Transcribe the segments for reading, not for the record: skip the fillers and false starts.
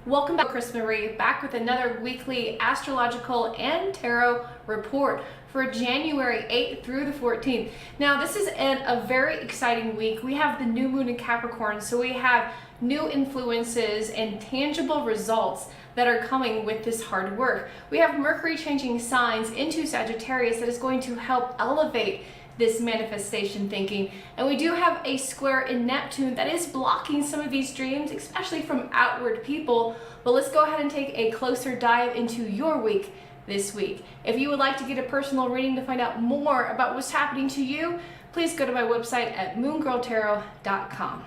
Welcome back, Chris Marie, back with another weekly astrological and tarot report for January 8th through the 14th. Now, this is a very exciting week. We have the new moon in Capricorn, so we have new influences and tangible results that are coming with this hard work. We have Mercury changing signs into Sagittarius that is going to help elevate this manifestation thinking. And we do have a square in Neptune that is blocking some of these dreams, especially from outward people. But let's go ahead and take a closer dive into your week this week. If you would like to get a personal reading to find out more about what's happening to you, please go to my website at moongirltarot.com.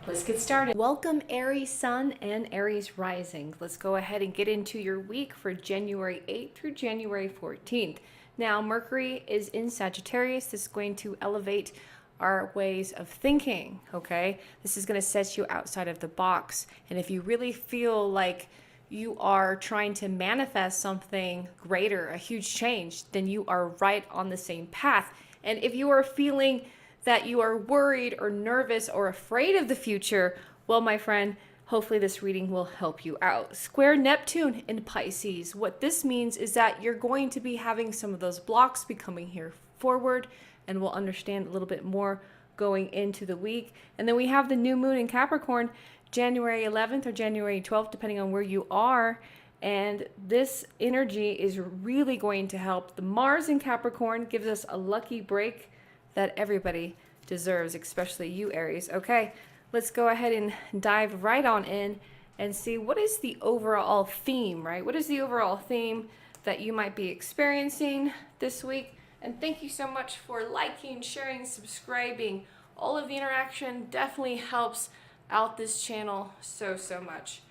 Let's get started. Welcome, Aries Sun and Aries Rising. Let's go ahead and get into your week for January 8th through January 14th. Now, Mercury is in Sagittarius. This is going to elevate our ways of thinking, okay? This is going to set you outside of the box. And if you really feel like you are trying to manifest something greater, a huge change, then you are right on the same path. And if you are feeling that you are worried or nervous or afraid of the future, well, my friend, hopefully this reading will help you out. Square Neptune in Pisces. What this means is that you're going to be having some of those blocks be coming here forward, and we'll understand a little bit more going into the week. And then we have the new moon in Capricorn, January 11th or January 12th, depending on where you are. And this energy is really going to help. The Mars in Capricorn gives us a lucky break that everybody deserves, especially you, Aries. Okay. Let's go ahead and dive right on in and see what is the overall theme, right? What is the overall theme that you might be experiencing this week? And thank you so much for liking, sharing, subscribing. All of the interaction definitely helps out this channel so much.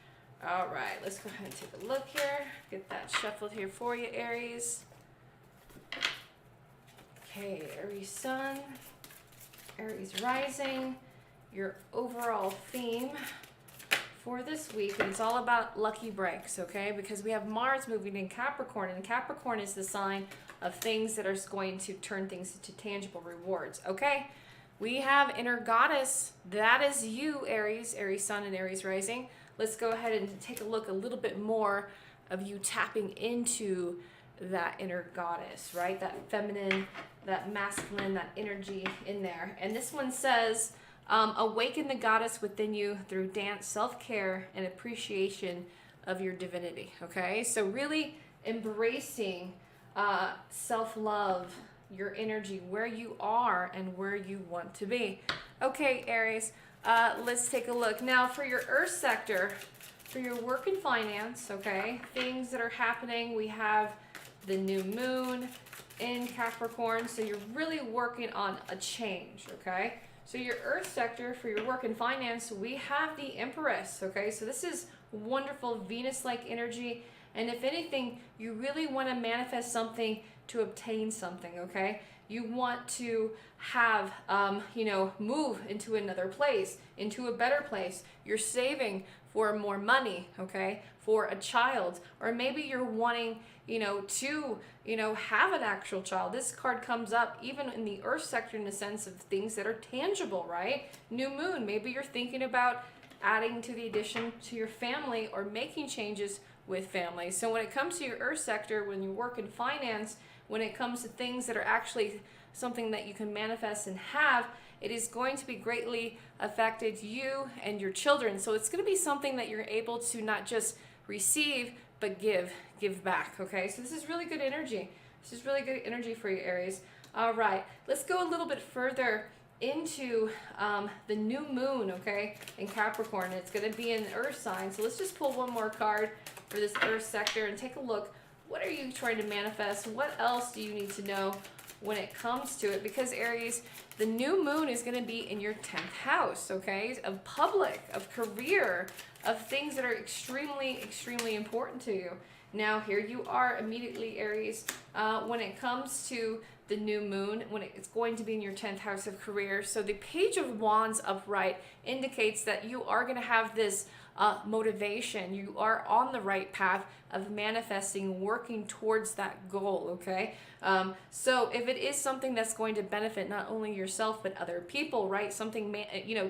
All right, let's go ahead and take a look here. Get that shuffled here for you, Aries. Okay, Aries Sun, Aries Rising. Your overall theme for this week, and it's all about lucky breaks, okay? Because we have Mars moving in Capricorn, and Capricorn is the sign of things that are going to turn things into tangible rewards, okay? We have inner goddess. That is you, Aries, Aries Sun and Aries Rising. Let's go ahead and take a look a little bit more of you tapping into that inner goddess, right? That feminine, that masculine, that energy in there. And this one says, awaken the goddess within you through dance, self-care, and appreciation of your divinity, okay? So really embracing self-love, your energy, where you are and where you want to be. Okay, Aries, let's take a look. Now, for your Earth sector, for your work and finance, okay, things that are happening, we have the new moon in Capricorn, so you're really working on a change, okay? So your Earth sector for your work and finance, we have the Empress, okay? So this is wonderful Venus-like energy. And if anything, you really want to manifest something to obtain something, okay? You want to have, move into another place, into a better place. You're saving for more money, okay? For a child. Or maybe you're wanting, to, have an actual child. This card comes up even in the Earth sector in the sense of things that are tangible, right? New moon, maybe you're thinking about adding to the addition to your family or making changes with family. So when it comes to your Earth sector, when you work in finance, when it comes to things that are actually something that you can manifest and have, it is going to be greatly affected you and your children. So it's going to be something that you're able to not just receive, but give back, okay? So this is really good energy. This is really good energy for you, Aries. All right, let's go a little bit further into the new moon, okay, in Capricorn. It's going to be an Earth sign. So let's just pull one more card for this Earth sector and take a look. What are you trying to manifest? What else do you need to know when it comes to it? Because Aries, the new moon is going to be in your 10th house, okay, of public, of career, of things that are extremely important to you. Now here you are immediately, Aries, when it comes to the new moon, when it's going to be in your 10th house of career. So the Page of Wands upright indicates that you are going to have this motivation. You are on the right path of manifesting, working towards that goal, okay? So if it is something that's going to benefit not only yourself but other people, right? Something,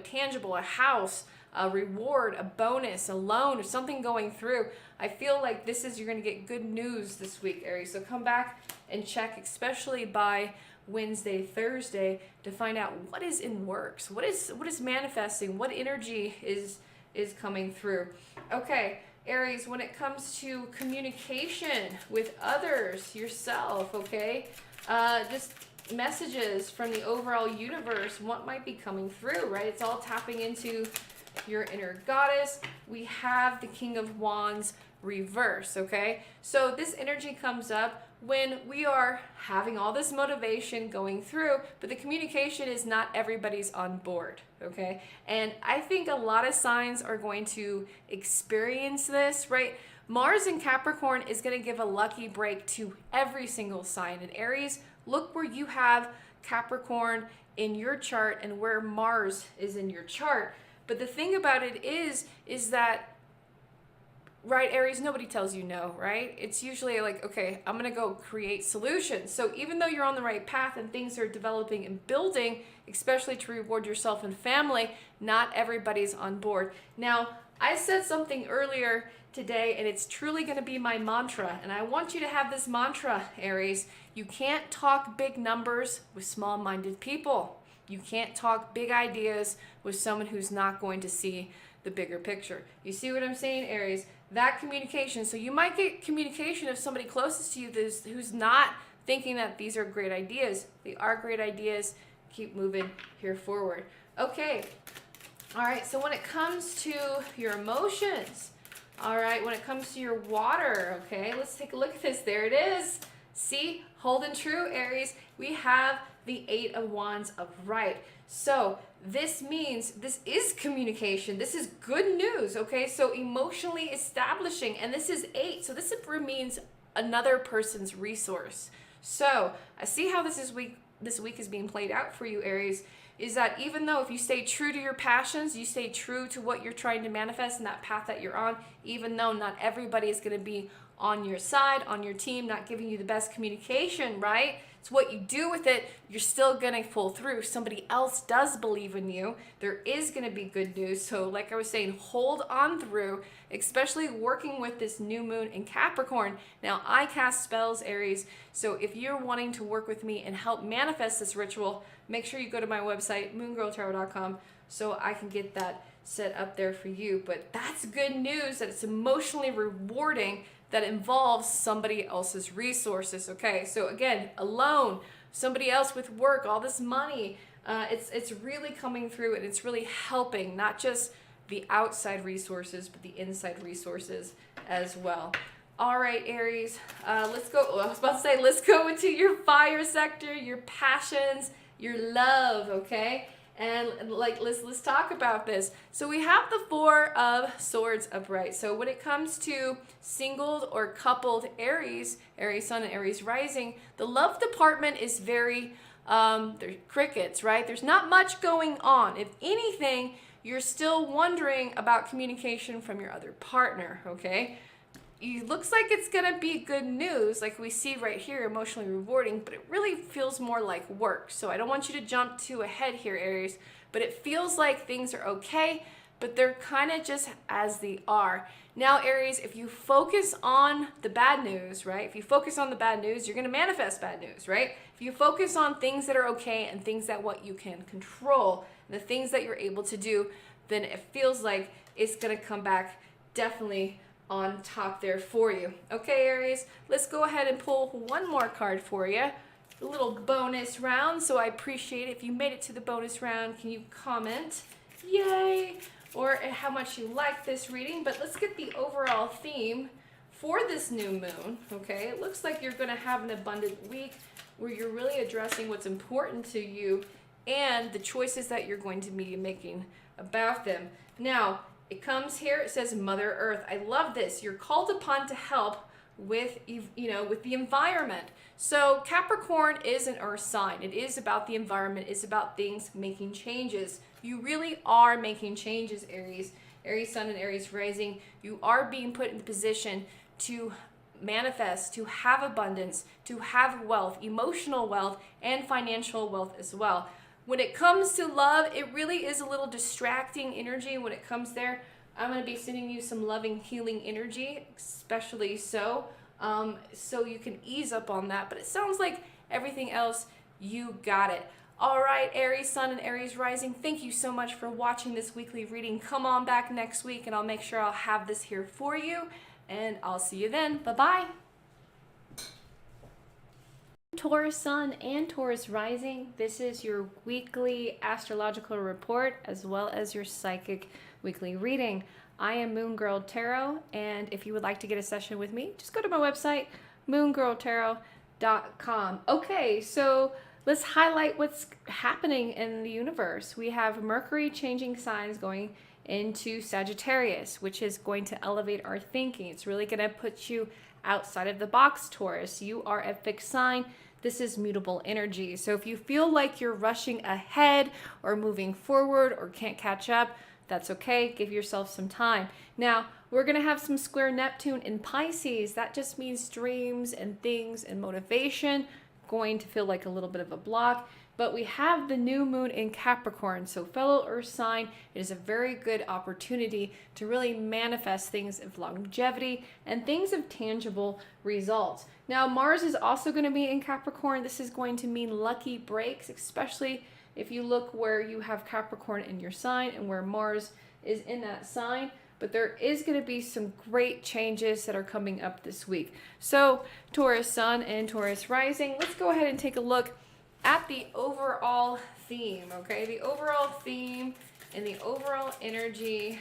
tangible, a house, a reward, a bonus, a loan, or something going through. I feel like you're going to get good news this week, Aries. So come back and check, especially by Wednesday, Thursday, to find out what is in works, what is manifesting, what energy is coming through. Okay, Aries, when it comes to communication with others, yourself, okay, just messages from the overall universe, what might be coming through, right? It's all tapping into your inner goddess. We have the King of Wands reverse, okay? So this energy comes up when we are having all this motivation going through, but the communication is not everybody's on board, okay? And I think a lot of signs are going to experience this, right? Mars in Capricorn is going to give a lucky break to every single sign. And Aries, look where you have Capricorn in your chart and where Mars is in your chart. But the thing about it is that, right, Aries, nobody tells you no, right? It's usually like, okay, I'm going to go create solutions. So even though you're on the right path and things are developing and building, especially to reward yourself and family, not everybody's on board. Now, I said something earlier today, and it's truly going to be my mantra. And I want you to have this mantra, Aries. You can't talk big numbers with small-minded people. You can't talk big ideas with someone who's not going to see the bigger picture. You see what I'm saying, Aries? That communication. So you might get communication of somebody closest to you who's not thinking that these are great ideas. They are great ideas. Keep moving here forward. Okay. All right. So when it comes to your emotions, all right, when it comes to your water, okay, let's take a look at this. There it is. See, holding true, Aries. We have the 8 of Wands upright. So this means this is communication. This is good news, okay? So emotionally establishing, and this is 8. So this means another person's resource. So I see how this week is being played out for you, Aries, is that even though if you stay true to your passions, you stay true to what you're trying to manifest and that path that you're on, even though not everybody is going to be on your side, on your team, not giving you the best communication, right? It's what you do with it, you're still going to pull through. Somebody else does believe in you. There is going to be good news. So like I was saying, hold on through, especially working with this new moon in Capricorn. Now, I cast spells, Aries. So if you're wanting to work with me and help manifest this ritual, make sure you go to my website, moongirltarot.com, so I can get that set up there for you. But that's good news that it's emotionally rewarding, that involves somebody else's resources. Okay, so again, alone, somebody else with work, all this money, it's really coming through, and it's really helping not just the outside resources, but the inside resources as well. All right, Aries, let's go. Well, I was about to say, let's go into your fire sector, your passions, your love, okay? And like, let's talk about this. So we have the 4 of Swords upright. So when it comes to singled or coupled Aries, Aries Sun and Aries Rising, the love department is very, there's crickets, right? There's not much going on. If anything, you're still wondering about communication from your other partner, okay? It looks like it's gonna be good news, like we see right here, emotionally rewarding, but it really feels more like work. So I don't want you to jump too ahead here, Aries, but it feels like things are okay, but they're kind of just as they are. Now, Aries, if you focus on the bad news, right? If you focus on the bad news, you're gonna manifest bad news, right? If you focus on things that are okay and things that what you can control, the things that you're able to do, then it feels like it's gonna come back definitely on top there for you. Okay, Aries, let's go ahead and pull one more card for you. A little bonus round, so I appreciate it. If you made it to the bonus round, can you comment? Yay! Or how much you like this reading. But let's get the overall theme for this new moon, okay? It looks like you're going to have an abundant week where you're really addressing what's important to you and the choices that you're going to be making about them. Now, it comes here, it says Mother Earth. I love this. You're called upon to help with, with the environment. So Capricorn is an earth sign. It is about the environment. It's about things making changes. You really are making changes, Aries. Aries Sun and Aries Rising. You are being put in the position to manifest, to have abundance, to have wealth, emotional wealth, and financial wealth as well. When it comes to love, it really is a little distracting energy when it comes there. I'm going to be sending you some loving, healing energy, especially so you can ease up on that. But it sounds like everything else, you got it. All right, Aries Sun and Aries Rising, thank you so much for watching this weekly reading. Come on back next week and I'll make sure I'll have this here for you. And I'll see you then. Bye-bye. Taurus Sun and Taurus Rising, this is your weekly astrological report as well as your psychic weekly reading. I am Moon Girl Tarot, and if you would like to get a session with me, just go to my website, moongirltarot.com. Okay, so let's highlight what's happening in the universe. We have Mercury changing signs going into Sagittarius, which is going to elevate our thinking. It's really going to put you outside of the box, Taurus. You are a fixed sign. This is mutable energy. So if you feel like you're rushing ahead or moving forward or can't catch up, that's okay. Give yourself some time. Now, we're going to have some square Neptune in Pisces. That just means dreams and things and motivation. Going to feel like a little bit of a block. But we have the new moon in Capricorn. So fellow earth sign, it is a very good opportunity to really manifest things of longevity and things of tangible results. Now, Mars is also going to be in Capricorn. This is going to mean lucky breaks, especially if you look where you have Capricorn in your sign and where Mars is in that sign. But there is going to be some great changes that are coming up this week. So Taurus Sun and Taurus Rising, let's go ahead and take a look at the overall theme, okay? The overall theme and the overall energy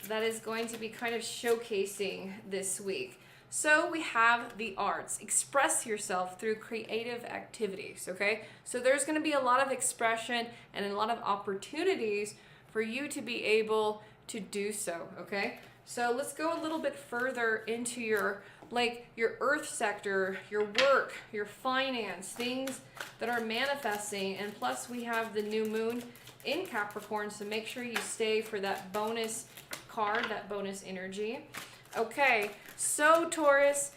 that is going to be kind of showcasing this week. So we have the arts. Express yourself through creative activities, okay? So there's going to be a lot of expression and a lot of opportunities for you to be able to do so, okay? So let's go a little bit further into your earth sector, your work, your finance, things that are manifesting. And plus we have the new moon in Capricorn, so make sure you stay for that bonus card, that bonus energy. Okay, so Taurus,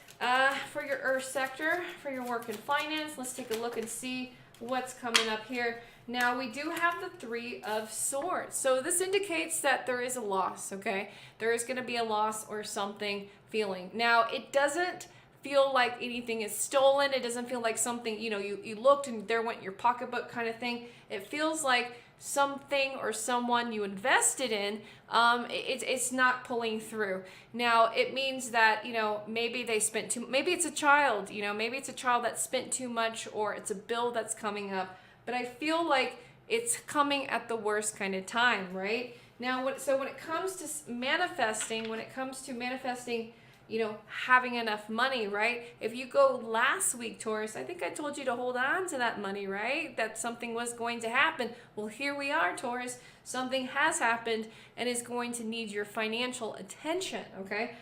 for your earth sector, for your work and finance, let's take a look and see what's coming up here. Now, we do have the Three of Swords. So this indicates that there is a loss, okay? There is going to be a loss or something feeling. Now, it doesn't feel like anything is stolen. It doesn't feel like something, you looked and there went your pocketbook kind of thing. It feels like something or someone you invested in, it's not pulling through. Now, it means that, maybe they spent maybe it's a child, maybe it's a child that spent too much, or it's a bill that's coming up. But I feel like it's coming at the worst kind of time, right? Now, when it comes to manifesting, having enough money, right? If you go last week, Taurus, I think I told you to hold on to that money, right? That something was going to happen. Well, here we are, Taurus. Something has happened and is going to need your financial attention, okay?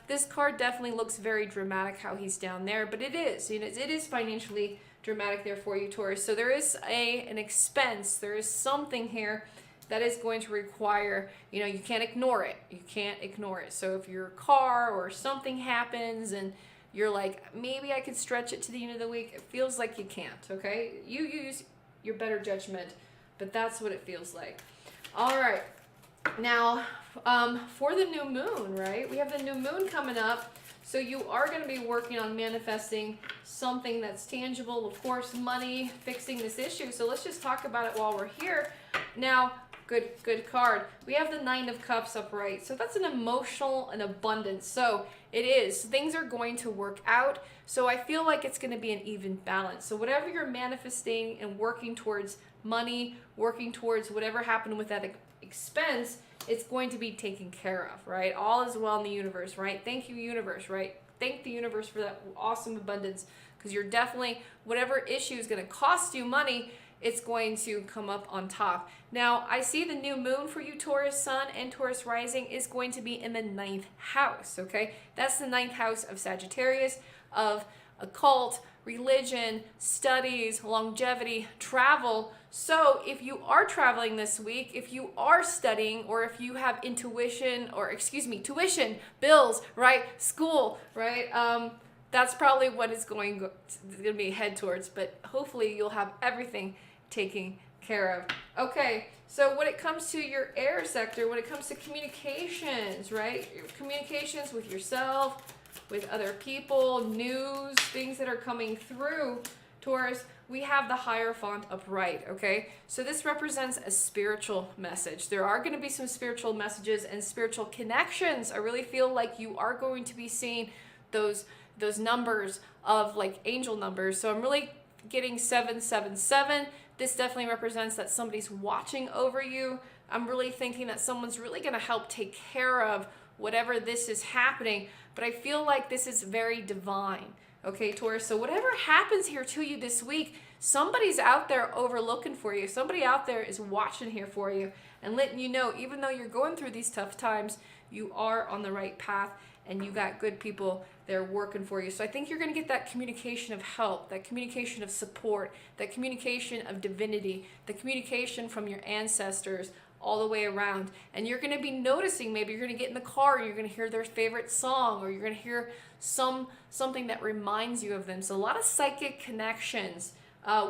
This card definitely looks very dramatic how he's down there, but it is. It is financially dramatic there for you, Taurus. So there is an expense. There is something here that is going to require, you can't ignore it. You can't ignore it. So if your car or something happens and you're like, maybe I could stretch it to the end of the week, it feels like you can't, okay? You use your better judgment, but that's what it feels like. All right. Now, for the new moon, right? We have the new moon coming up. So you are going to be working on manifesting something that's tangible, of course, money, fixing this issue. So let's just talk about it while we're here. Now, good card. We have the Nine of Cups upright. So that's an emotional and abundance. So it is. Things are going to work out. So I feel like it's going to be an even balance. So whatever you're manifesting and working towards money, working towards whatever happened with that expense, it's going to be taken care of, right? All is well in the universe, right? Thank you, universe, right? Thank the universe for that awesome abundance, because you're definitely, whatever issue is going to cost you money, it's going to come up on top. Now, I see the new moon for you, Taurus Sun and Taurus Rising, is going to be in the 9th house, okay? That's the 9th house of Sagittarius, of occult, religion, studies, longevity, travel. So if you are traveling this week, if you are studying, or if you have tuition, bills, right? School, right? That's probably what it's going to be head towards, but hopefully you'll have everything taken care of. Okay, so when it comes to your air sector, when it comes to communications, right? Your communications with yourself, with other people, news, things that are coming through, Taurus, we have the Hierophant upright, okay? So this represents a spiritual message. There are going to be some spiritual messages and spiritual connections. I really feel like you are going to be seeing those numbers of like angel numbers. So I'm really getting 777. This definitely represents that somebody's watching over you. I'm really thinking that someone's really going to help take care of whatever this is happening. But I feel like this is very divine. Okay, Taurus, so whatever happens here to you this week, somebody's out there overlooking for you. Somebody out there is watching here for you and letting you know, even though you're going through these tough times, you are on the right path and you got good people there working for you. So I think you're going to get that communication of help, that communication of support, that communication of divinity, the communication from your ancestors all the way around. And you're going to be noticing, maybe you're going to get in the car and you're going to hear their favorite song, or you're going to hear something that reminds you of them. So a lot of psychic connections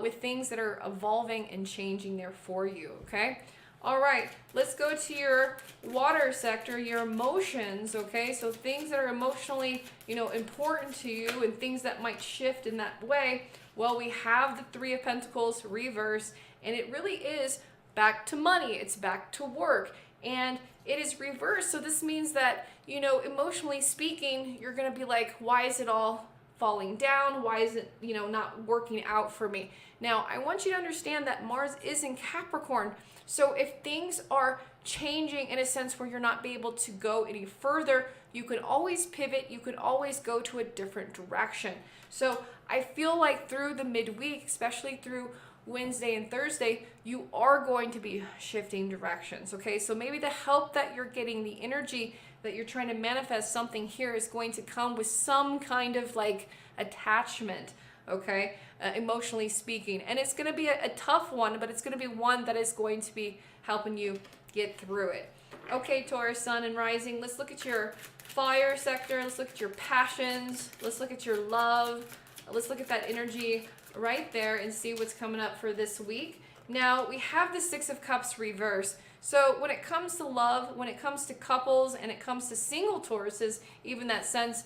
with things that are evolving and changing there for you, okay? All right, let's go to your water sector, your emotions, okay? So things that are emotionally, important to you and things that might shift in that way. Well, we have the Three of Pentacles reverse, and it really is back to money. It's back to work, and it is reversed. So this means that, emotionally speaking, you're going to be like, why is it all falling down? Why is it, not working out for me? Now, I want you to understand that Mars is in Capricorn. So if things are changing in a sense where you're not be able to go any further, you can always pivot. You can always go to a different direction. So I feel like through the midweek, especially through Wednesday and Thursday, you are going to be shifting directions, okay? So maybe the help that you're getting, the energy that you're trying to manifest something here is going to come with some kind of like attachment, okay? Emotionally speaking. And it's going to be a tough one, but it's going to be one that is going to be helping you get through it. Okay, Taurus, Sun and Rising, let's look at your fire sector. Let's look at your passions. Let's look at your love. Let's look at that energy right there and see what's coming up for this week. Now, we have the Six of Cups reverse. So when it comes to love, when it comes to couples, and it comes to single Tauruses, even that sense,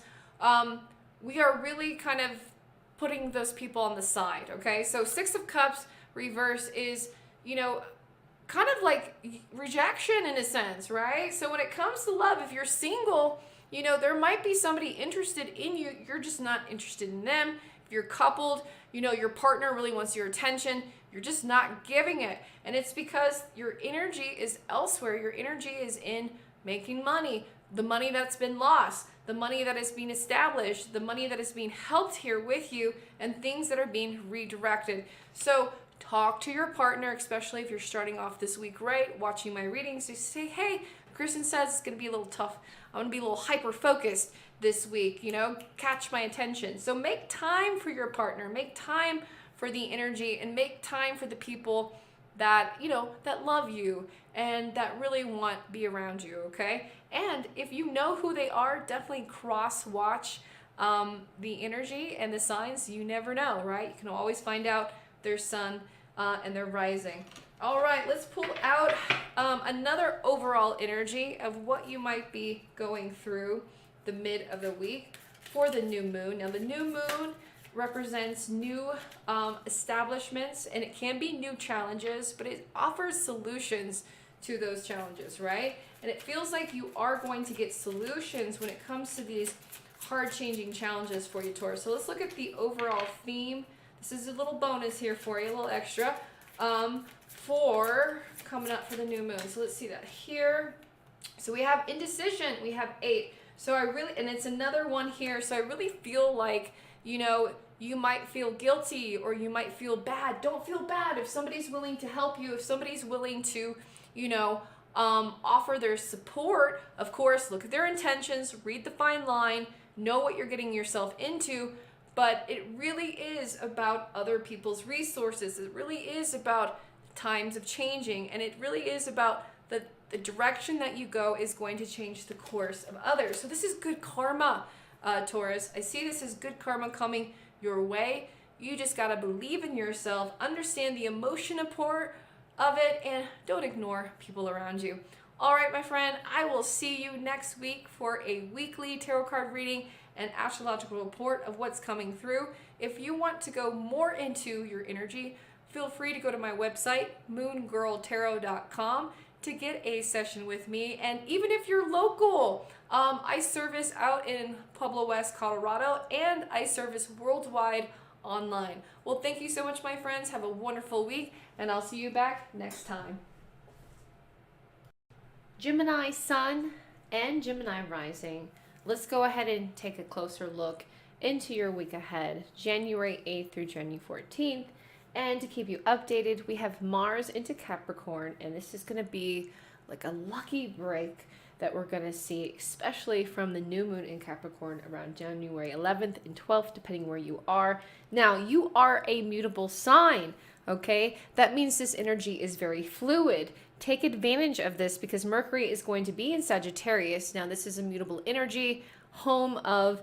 we are really kind of putting those people on the side, okay? So Six of Cups reverse is, kind of like rejection in a sense, right? So when it comes to love, if you're single, there might be somebody interested in you. You're just not interested in them. If you're coupled, your partner really wants your attention. You're just not giving it. And it's because your energy is elsewhere. Your energy is in making money, the money that's been lost, the money that is being established, the money that is being helped here with you, and things that are being redirected. So talk to your partner, especially if you're starting off this week right, watching my readings. Just say, hey, Kristen says it's going to be a little tough. I'm going to be a little hyper-focused this week, catch my attention. So make time for your partner, make time for the energy, and make time for the people that, that love you and that really want to be around you, okay? And if you know who they are, definitely cross-watch the energy and the signs. You never know, right? You can always find out their sun and their rising. All right, let's pull out another overall energy of what you might be going through the mid of the week for the new moon. Now, the new moon represents new establishments, and it can be new challenges, but it offers solutions to those challenges, right? And it feels like you are going to get solutions when it comes to these hard changing challenges for you, Taurus. So let's look at the overall theme. This is a little bonus here for you, a little extra for coming up for the new moon. So let's see that here. So we have indecision, we have 8. So and it's another one here. So I really feel like, you might feel guilty or you might feel bad. Don't feel bad if somebody's willing to help you, if somebody's willing to, offer their support. Of course, look at their intentions, read the fine line, know what you're getting yourself into. But it really is about other people's resources. It really is about times of changing, and it really is about the direction that you go is going to change the course of others. So this is good karma, Taurus. I see this as good karma coming your way. You just got to believe in yourself, understand the emotion of it and don't ignore people around you. All right, my friend, I will see you next week for a weekly tarot card reading and astrological report of what's coming through. If you want to go more into your energy, feel free to go to my website, moongirltarot.com, to get a session with me. And even if you're local, I service out in Pueblo West, Colorado, and I service worldwide online. Well, thank you so much, my friends. Have a wonderful week, and I'll see you back next time. Gemini Sun and Gemini Rising. Let's go ahead and take a closer look into your week ahead, January 8th through January 14th. And to keep you updated, we have Mars into Capricorn, and this is going to be like a lucky break that we're going to see, especially from the new moon in Capricorn around January 11th and 12th, depending where you are. Now, you are a mutable sign, okay? That means this energy is very fluid. Take advantage of this because Mercury is going to be in Sagittarius. Now, this is a mutable energy, home of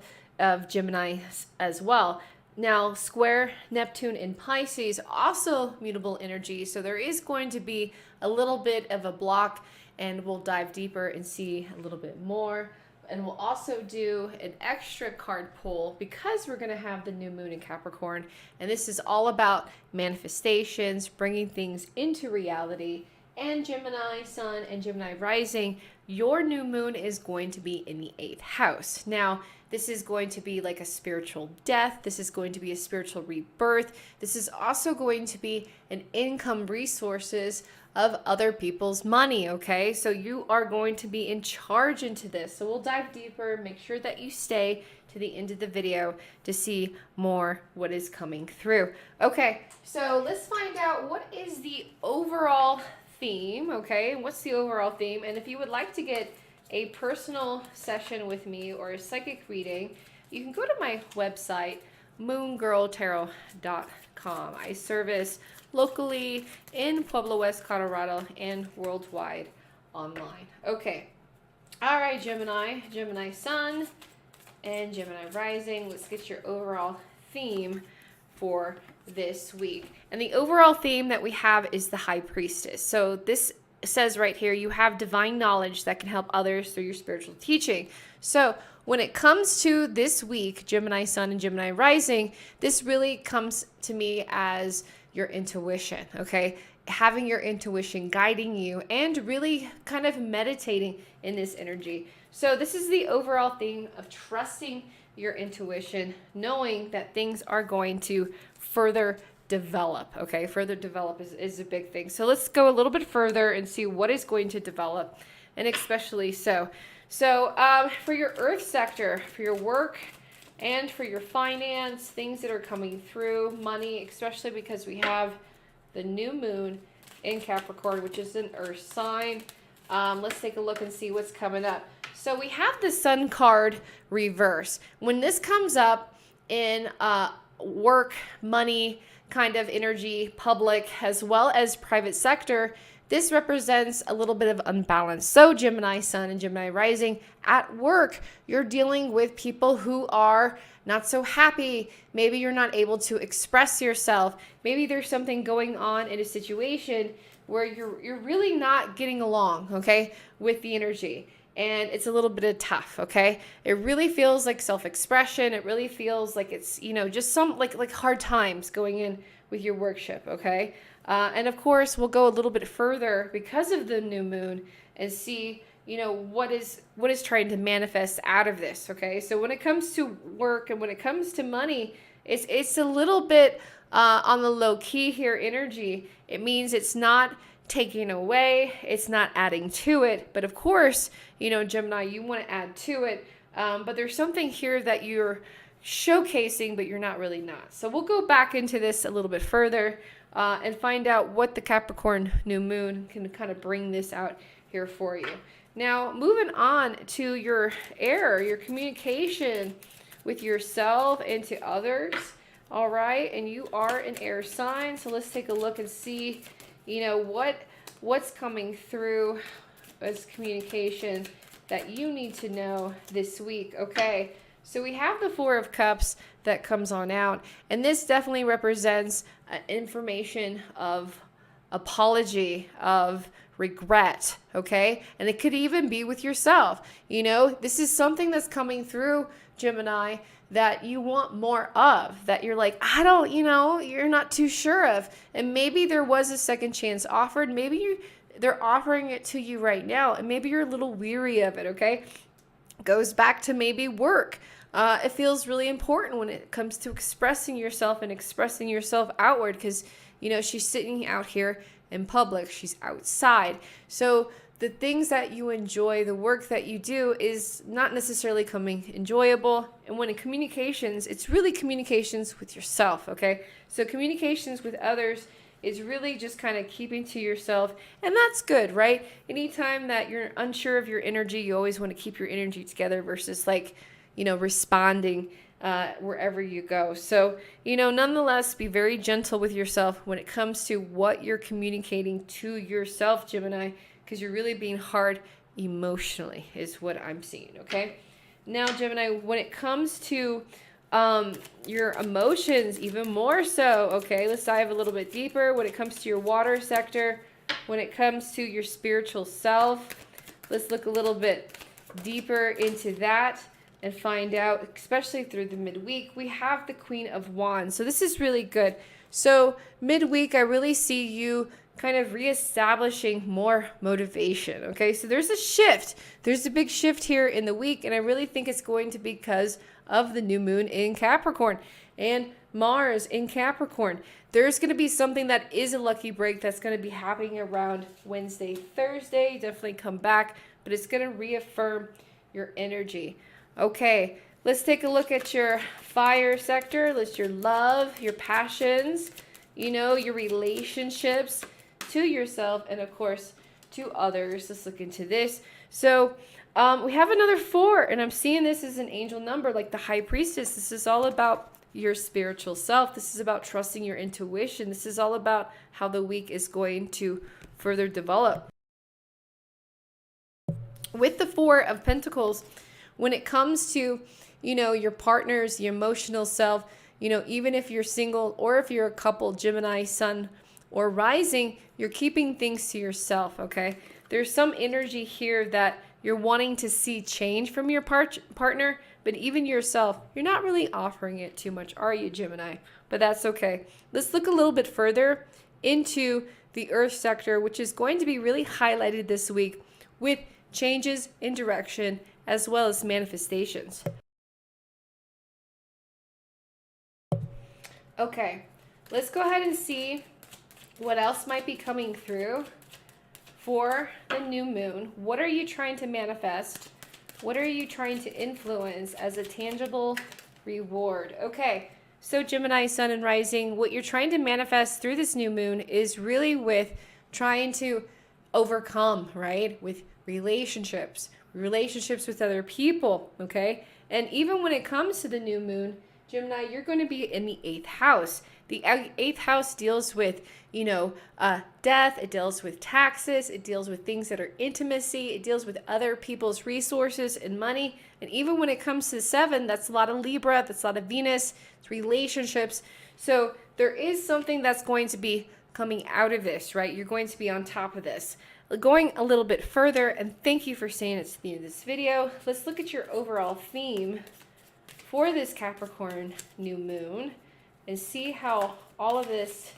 Gemini as well. Now, square Neptune in Pisces, also mutable energy. So there is going to be a little bit of a block, and we'll dive deeper and see a little bit more. And we'll also do an extra card pull because we're going to have the new moon in Capricorn. And this is all about manifestations, bringing things into reality. And Gemini Sun and Gemini Rising, your new moon is going to be in the 8th house. Now, this is going to be like a spiritual death. This is going to be a spiritual rebirth. This is also going to be an income resources of other people's money, okay? So you are going to be in charge into this. So we'll dive deeper. Make sure that you stay to the end of the video to see more what is coming through. Okay, so let's find out what is the overall theme, okay? What's the overall theme? And if you would like to get a personal session with me or a psychic reading, you can go to my website, moongirltarot.com. I service locally in Pueblo West, Colorado, and worldwide online. Okay. All right, Gemini Sun, and Gemini Rising. Let's get your overall theme for this week. And the overall theme that we have is the High Priestess. So this says right here, you have divine knowledge that can help others through your spiritual teaching. So when it comes to this week, Gemini Sun and Gemini Rising, this really comes to me as your intuition, okay? Having your intuition guiding you and really kind of meditating in this energy. So this is the overall theme of trusting your intuition, knowing that things are going to further develop, okay? Further develop is a big thing. So let's go a little bit further and see what is going to develop, and especially so for your earth sector, for your work and for your finance, things that are coming through, money, especially because we have the new moon in Capricorn, which is an earth sign. Let's take a look and see what's coming up. So we have the Sun card reverse. When this comes up in work, money, kind of energy, public, as well as private sector, this represents a little bit of unbalance. So Gemini Sun and Gemini Rising, at work, you're dealing with people who are not so happy. Maybe you're not able to express yourself. Maybe there's something going on in a situation where you're really not getting along, okay, with the energy. And it's a little bit of tough, okay? It really feels like self-expression. It really feels like it's, just some like hard times going in with your workship, okay? And of course, we'll go a little bit further because of the new moon and see, what is trying to manifest out of this, okay? So when it comes to work and when it comes to money, it's a little bit on the low key here energy. It means it's not taking away, it's not adding to it. But of course, Gemini, you want to add to it. But there's something here that you're showcasing, but you're not really not. So we'll go back into this a little bit further and find out what the Capricorn new moon can kind of bring this out here for you. Now, moving on to your air, your communication with yourself and to others. All right, and you are an air sign, so let's take a look and see, what's coming through as communication that you need to know this week. Okay, so we have the Four of Cups that comes on out, and this definitely represents information of apology, of regret, okay? And it could even be with yourself. You know, this is something that's coming through, Gemini, that you want more of, that you're like, I don't, you know, you're not too sure of. And maybe there was a second chance offered. Maybe they're offering it to you right now, and maybe you're a little weary of it, okay? Goes back to maybe work. It feels really important when it comes to expressing yourself and expressing yourself outward, because, you know, she's sitting out here in public. She's outside. So the things that you enjoy, the work that you do is not necessarily coming enjoyable. And when in communications, it's really communications with yourself, okay? So communications with others is really just kind of keeping to yourself. And that's good, right? Anytime that you're unsure of your energy, you always want to keep your energy together versus like, you know, responding wherever you go. So, you know, nonetheless, be very gentle with yourself when it comes to what you're communicating to yourself, Gemini, because you're really being hard emotionally is what I'm seeing, okay? Now, Gemini, when it comes to your emotions, even more so, okay, let's dive a little bit deeper. When it comes to your water sector, when it comes to your spiritual self, let's look a little bit deeper into that and find out, especially through the midweek, we have the Queen of Wands. So this is really good. So midweek, I really see you kind of reestablishing more motivation, okay? So there's a shift. There's a big shift here in the week, and I really think it's going to be because of the new moon in Capricorn and Mars in Capricorn. There's going to be something that is a lucky break that's going to be happening around Wednesday, Thursday. Definitely come back, but it's going to reaffirm your energy. Okay, let's take a look at your fire sector. Let's your love, your passions, you know, your relationships to yourself and, of course, to others. Let's look into this. So we have another 4, and I'm seeing this as an angel number, like the High Priestess. This is all about your spiritual self. This is about trusting your intuition. This is all about how the week is going to further develop. With the 4 of Pentacles, when it comes to, you know, your partners, your emotional self, you know, even if you're single or if you're a couple, Gemini, Sun, or Rising, you're keeping things to yourself, okay? There's some energy here that you're wanting to see change from your partner, but even yourself, you're not really offering it too much, are you, Gemini? But that's okay. Let's look a little bit further into the Earth sector, which is going to be really highlighted this week with changes in direction as well as manifestations. Okay, let's go ahead and see what else might be coming through for the new moon. What are you trying to manifest? What are you trying to influence as a tangible reward? Okay, so Gemini, Sun, and Rising, what you're trying to manifest through this new moon is really with trying to overcome, right? With relationships with other people, okay? And even when it comes to the new moon, Gemini, you're going to be in the 8th house. The 8th house deals with, you know, death. It deals with taxes. It deals with things that are intimacy. It deals with other people's resources and money. And even when it comes to 7, that's a lot of Libra. That's a lot of Venus. It's relationships. So there is something that's going to be coming out of this, right? You're going to be on top of this. Going a little bit further, and thank you for staying at the end of this video. Let's look at your overall theme for this Capricorn new moon and see how all of this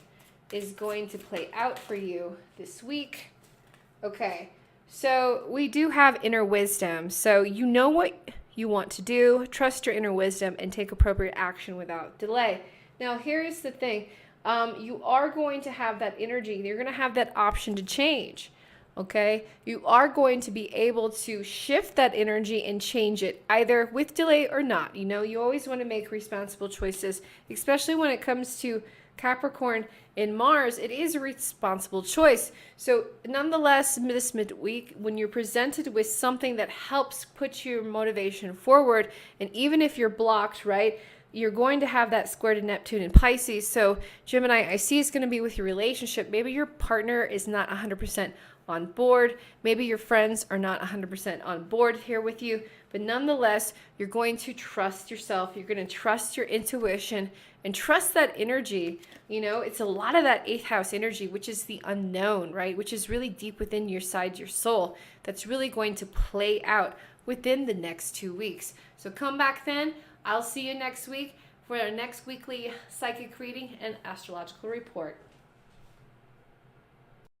is going to play out for you this week. Okay, so we do have inner wisdom. So you know what you want to do, trust your inner wisdom, and take appropriate action without delay. Now, here's the thing. You are going to have that energy. You're going to have that option to change. Okay, you are going to be able to shift that energy and change it either with delay or not. You know, you always want to make responsible choices, especially when it comes to Capricorn and Mars. It is a responsible choice. So nonetheless, this midweek, when you're presented with something that helps put your motivation forward, and even if you're blocked, right, you're going to have that square to Neptune and Pisces. So Gemini, I see it's going to be with your relationship. Maybe your partner is not 100% on board. Maybe your friends are not 100% on board here with you, but nonetheless, you're going to trust yourself. You're going to trust your intuition and trust that energy. You know, it's a lot of that 8th house energy, which is the unknown, right? Which is really deep within your soul. That's really going to play out within the next 2 weeks. So come back then. I'll see you next week for our next weekly psychic reading and astrological report.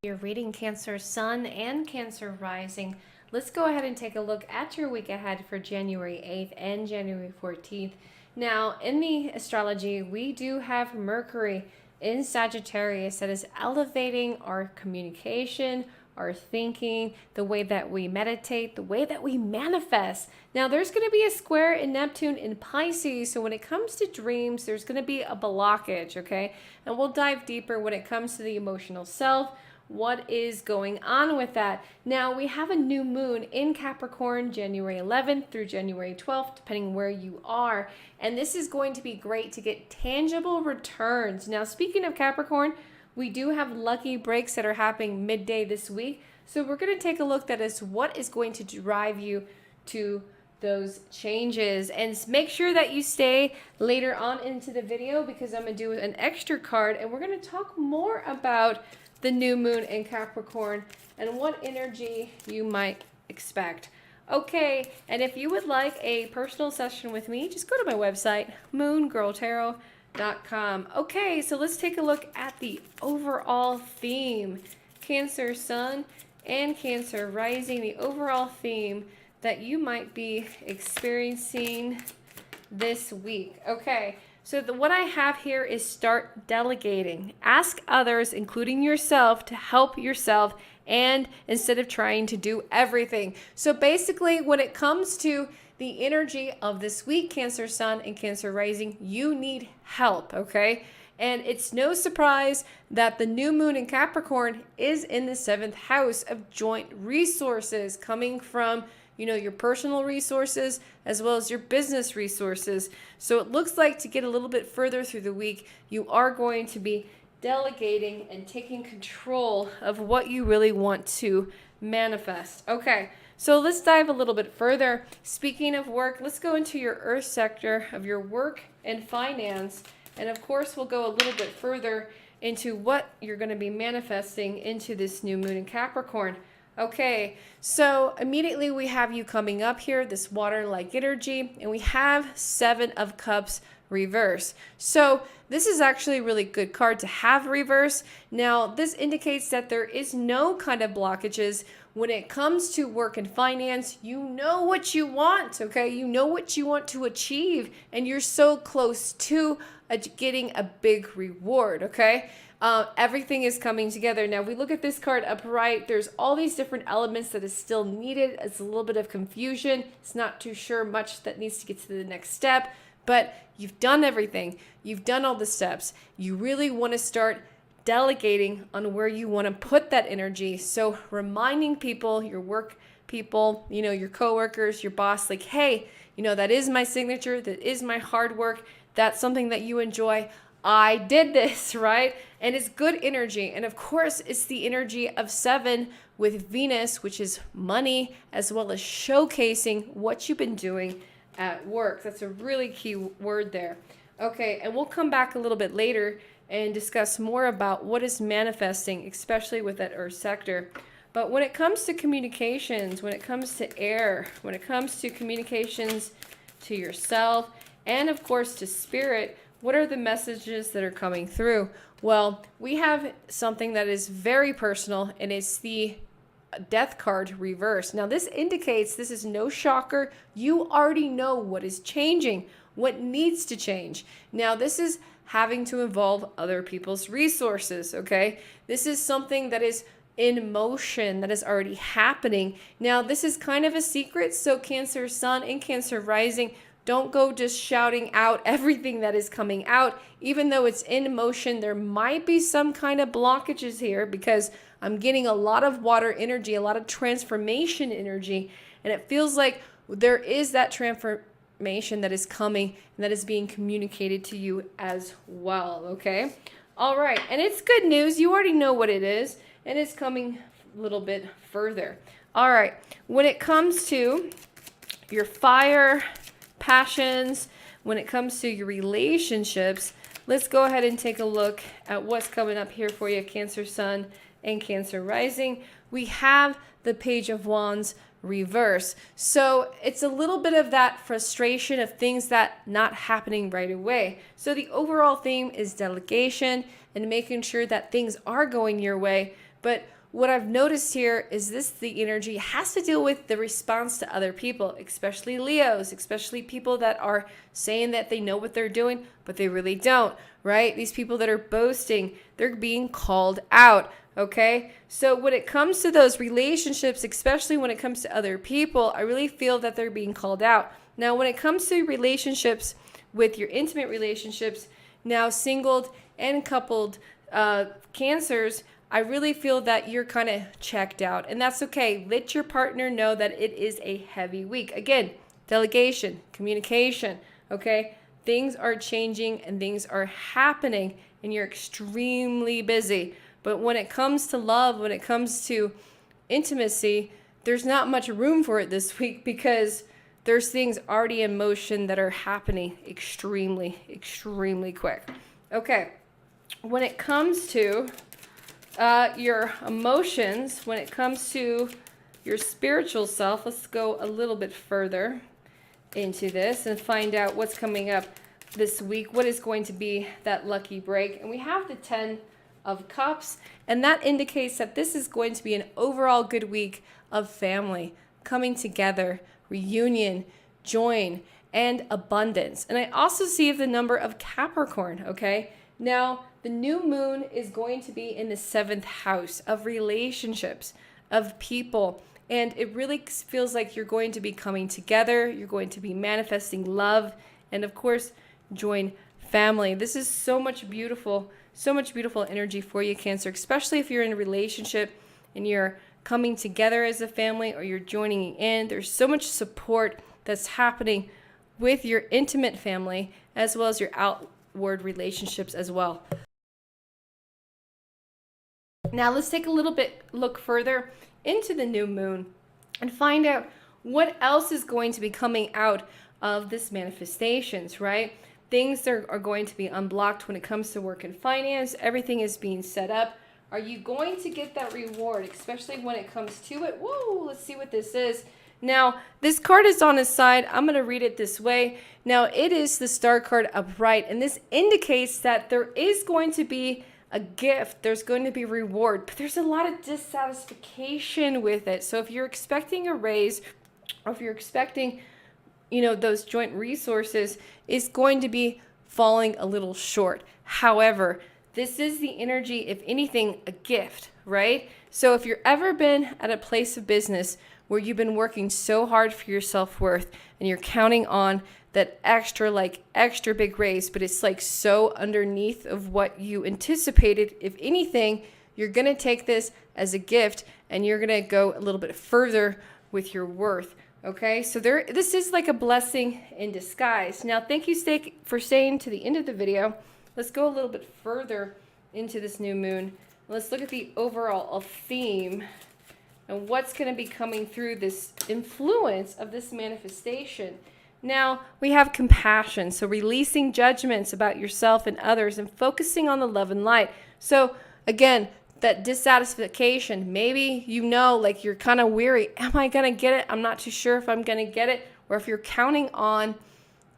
You're reading Cancer Sun and Cancer Rising. Let's go ahead and take a look at your week ahead for January 8th and January 14th. Now, in the astrology, we do have Mercury in Sagittarius that is elevating our communication, our thinking, the way that we meditate, the way that we manifest. Now, there's going to be a square in Neptune in Pisces, so when it comes to dreams, there's going to be a blockage, okay? And we'll dive deeper when it comes to the emotional self. What is going on with that? Now, we have a new moon in Capricorn, January 11th through January 12th, depending where you are. And this is going to be great to get tangible returns. Now, speaking of Capricorn, we do have lucky breaks that are happening midday this week. So we're going to take a look at what is going to drive you to those changes. And make sure that you stay later on into the video because I'm going to do an extra card and we're going to talk more about the new moon in Capricorn and what energy you might expect. Okay, and if you would like a personal session with me, just go to my website, moongirltarot.com. Okay, so let's take a look at the overall theme. Cancer Sun and Cancer Rising, the overall theme that you might be experiencing this week. Okay. So what I have here is start delegating. Ask others, including yourself, to help yourself and instead of trying to do everything. So basically, when it comes to the energy of this week, Cancer Sun and Cancer Rising, you need help, okay? And it's no surprise that the new moon in Capricorn is in the 7th house of joint resources coming from your personal resources as well as your business resources. So it looks like to get a little bit further through the week, you are going to be delegating and taking control of what you really want to manifest. Okay, so let's dive a little bit further. Speaking of work, let's go into your earth sector of your work and finance. And of course, we'll go a little bit further into what you're going to be manifesting into this new moon in Capricorn. Okay, so immediately we have you coming up here, this water-like energy, and we have 7 of Cups reverse. So this is actually a really good card to have reverse. Now, this indicates that there is no kind of blockages when it comes to work and finance. You know what you want, okay? You know what you want to achieve, and you're so close to getting a big reward, okay? Everything is coming together. Now, we look at this card upright. There's all these different elements that is still needed. It's a little bit of confusion. It's not too sure much that needs to get to the next step, but you've done everything. You've done all the steps. You really want to start delegating on where you want to put that energy. So reminding people, your work people, your coworkers, your boss, like, hey, that is my signature. That is my hard work. That's something that you enjoy. I did this, right? And it's good energy. And of course, it's the energy of 7 with Venus, which is money, as well as showcasing what you've been doing at work. That's a really key word there. Okay, and we'll come back a little bit later and discuss more about what is manifesting, especially with that earth sector. But when it comes to communications, when it comes to air, when it comes to communications to yourself, and of course to spirit, what are the messages that are coming through? Well, we have something that is very personal, and it's the Death card reverse. Now, this indicates, this is no shocker, you already know what is changing, what needs to change. Now, this is having to involve other people's resources, okay? This is something that is in motion, that is already happening. Now, this is kind of a secret, so Cancer Sun and Cancer Rising, don't go just shouting out everything that is coming out. Even though it's in motion, there might be some kind of blockages here because I'm getting a lot of water energy, a lot of transformation energy, and it feels like there is that transformation that is coming and that is being communicated to you as well, okay? All right, and it's good news. You already know what it is, and it's coming little bit further. All right, when it comes to your fire, passions, when it comes to your relationships, let's go ahead and take a look at what's coming up here for you, Cancer Sun and Cancer Rising. We have the Page of Wands reverse. So it's a little bit of that frustration of things that not happening right away. So the overall theme is delegation and making sure that things are going your way. But what I've noticed here is the energy has to deal with the response to other people, especially Leos, especially people that are saying that they know what they're doing, but they really don't, right? These people that are boasting, they're being called out, okay? So when it comes to those relationships, especially when it comes to other people, I really feel that they're being called out. Now, when it comes to relationships with your intimate relationships, now singled and coupled Cancers, I really feel that you're kind of checked out, and that's okay. Let your partner know that it is a heavy week. Again, delegation, communication, okay? Things are changing and things are happening, and you're extremely busy. But when it comes to love, when it comes to intimacy, there's not much room for it this week because there's things already in motion that are happening extremely, extremely quick. Okay, when it comes to your emotions, when it comes to your spiritual self, let's go a little bit further into this and find out what's coming up this week. What is going to be that lucky break? And we have the 10 of Cups, and that indicates that this is going to be an overall good week of family coming together, reunion, join, and abundance. And I also see the number of Capricorn, okay? Now, the new moon is going to be in the 7th house of relationships, of people. And it really feels like you're going to be coming together. You're going to be manifesting love. And of course, join family. This is so much beautiful energy for you, Cancer, especially if you're in a relationship and you're coming together as a family or you're joining in. There's so much support that's happening with your intimate family as well as your outward relationships as well. Now let's take a look further into the new moon and find out what else is going to be coming out of this manifestations, right? Things are going to be unblocked when it comes to work and finance. Everything is being set up. Are you going to get that reward, especially when it comes to it? Whoa, let's see what this is. Now, this card is on its side. I'm going to read it this way. Now, it is the Star card upright, and this indicates that there is going to be a gift, there's going to be reward, but there's a lot of dissatisfaction with it. So if you're expecting a raise, or if you're expecting, those joint resources, is going to be falling a little short. However, this is the energy, if anything, a gift, right? So if you've ever been at a place of business where you've been working so hard for your self-worth and you're counting on that extra big raise, but it's like so underneath of what you anticipated. If anything, you're going to take this as a gift and you're going to go a little bit further with your worth. Okay, so this is like a blessing in disguise. Now, thank you for staying to the end of the video. Let's go a little bit further into this new moon. Let's look at the overall theme and what's going to be coming through this influence of this manifestation. Now, we have compassion, so releasing judgments about yourself and others and focusing on the love and light. So, again, that dissatisfaction, maybe you're kind of weary. Am I going to get it? I'm not too sure if I'm going to get it. Or if you're counting on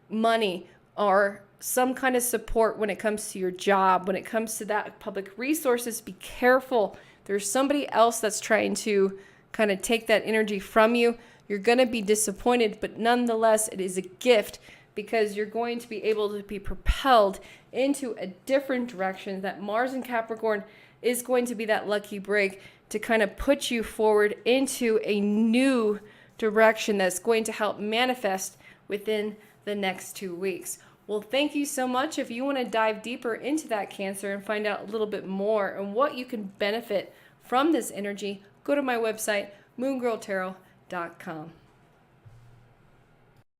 money or some kind of support when it comes to your job, when it comes to that public resources, be careful. There's somebody else that's trying to kind of take that energy from you. You're going to be disappointed, but nonetheless, it is a gift because you're going to be able to be propelled into a different direction. That Mars in Capricorn is going to be that lucky break to kind of put you forward into a new direction that's going to help manifest within the next 2 weeks. Well, thank you so much. If you want to dive deeper into that, Cancer, and find out a little bit more and what you can benefit from this energy, go to my website, moongirltarot.com.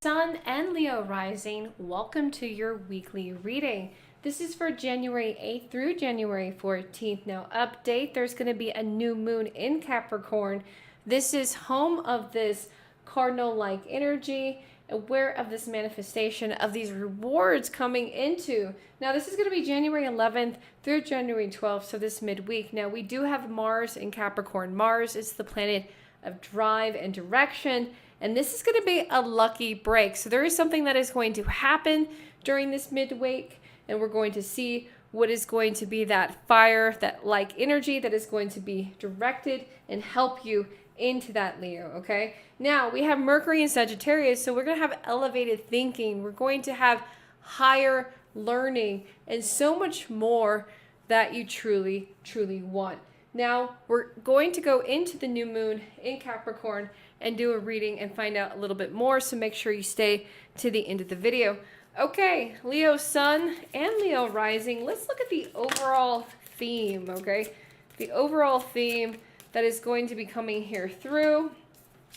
Sun and Leo rising, welcome to your weekly reading. This is for January 8th through January 14th. Now, update, there's going to be a new moon in Capricorn. This is home of this cardinal-like energy, aware of this manifestation of these rewards coming into. Now, this is going to be January 11th through January 12th, so this midweek. Now, we do have Mars in Capricorn. Mars is the planet of drive and direction, and this is going to be a lucky break. So there is something that is going to happen during this midweek, and we're going to see what is going to be that fire, that like energy that is going to be directed and help you into that, Leo, okay? Now, we have Mercury in Sagittarius, so we're going to have elevated thinking. We're going to have higher learning and so much more that you truly, truly want. Now, we're going to go into the new moon in Capricorn and do a reading and find out a little bit more, so make sure you stay to the end of the video. Okay, Leo Sun and Leo Rising, let's look at the overall theme, okay? The overall theme that is going to be coming here through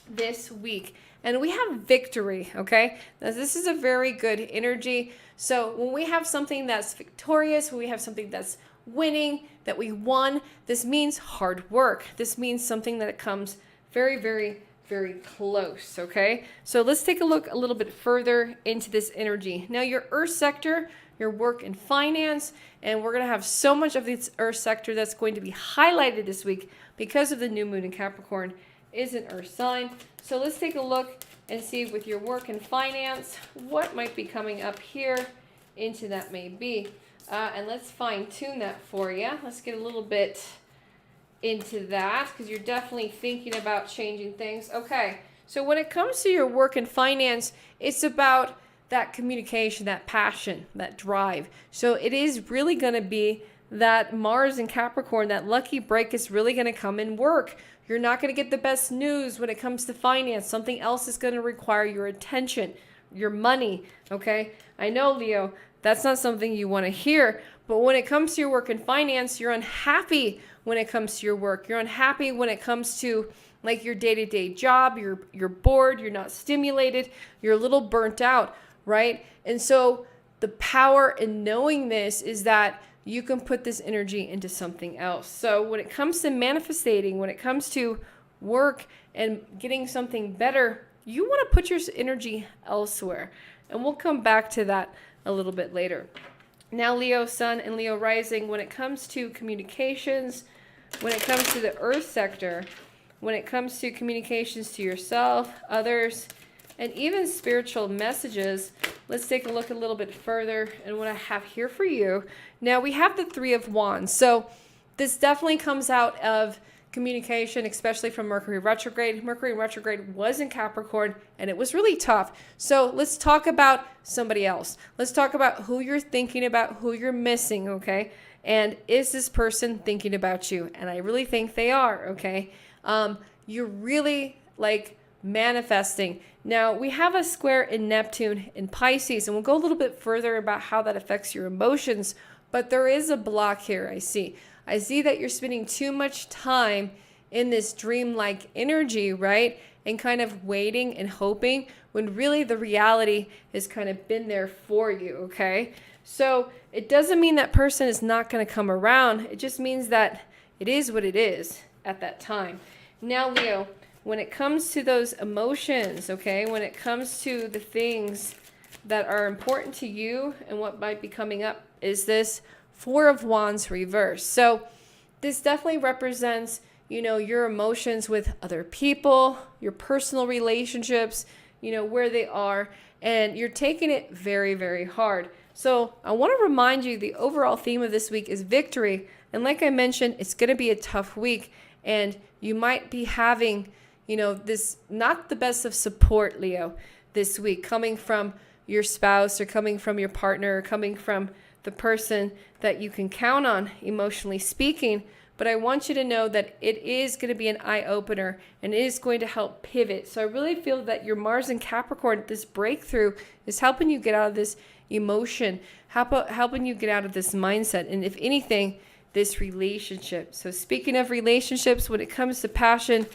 this week. And we have victory, okay? Now, this is a very good energy. So when we have something that's victorious, when we have something that's winning, that we won, this means hard work. This means something that comes very, very, very close, okay? So let's take a look a little bit further into this energy. Now, your earth sector, your work and finance, and we're going to have so much of this earth sector that's going to be highlighted this week because of the new moon in Capricorn is an earth sign. So let's take a look and see with your work and finance what might be coming up here into that may be. And let's fine tune that for you. Let's get a little bit into that because you're definitely thinking about changing things. Okay, so when it comes to your work and finance, it's about that communication, that passion, that drive. So it is really going to be that Mars in Capricorn, that lucky break is really going to come in work. You're not going to get the best news when it comes to finance. Something else is going to require your attention, your money, okay? I know, Leo, that's not something you want to hear, but when it comes to your work and finance, you're unhappy when it comes to your work. You're unhappy when it comes to like your day-to-day job. You're bored, you're not stimulated, you're a little burnt out, right? And so the power in knowing this is that you can put this energy into something else. So when it comes to manifesting, when it comes to work and getting something better, you want to put your energy elsewhere. And we'll come back to that a little bit later. Now, Leo Sun and Leo Rising, when it comes to communications, when it comes to the earth sector, when it comes to communications to yourself, others, and even spiritual messages, let's take a look a little bit further and what I have here for you. Now, we have the Three of Wands. So this definitely comes out of communication, especially from Mercury retrograde. Mercury retrograde was in Capricorn, and it was really tough. So let's talk about somebody else. Let's talk about who you're thinking about, who you're missing, okay? And is this person thinking about you? And I really think they are, okay? You're really like manifesting. Now, we have a square in Neptune in Pisces, and we'll go a little bit further about how that affects your emotions, but there is a block here, I see. I see that you're spending too much time in this dreamlike energy, right? And kind of waiting and hoping when really the reality has kind of been there for you, okay? So it doesn't mean that person is not going to come around. It just means that it is what it is at that time. Now, Leo, when it comes to those emotions, okay, when it comes to the things that are important to you and what might be coming up is this Four of Wands reverse. So this definitely represents, you know, your emotions with other people, your personal relationships, you know, where they are, and you're taking it very, very hard. So I want to remind you the overall theme of this week is victory. And like I mentioned, it's going to be a tough week, and you might be having, you know, this not the best of support, Leo, this week, coming from your spouse or coming from your partner or coming from the person that you can count on, emotionally speaking. But I want you to know that it is going to be an eye-opener and it is going to help pivot. So I really feel that your Mars in Capricorn, this breakthrough, is helping you get out of this emotion, helping you get out of this mindset. And if anything, this relationship. So speaking of relationships, when it comes to passion,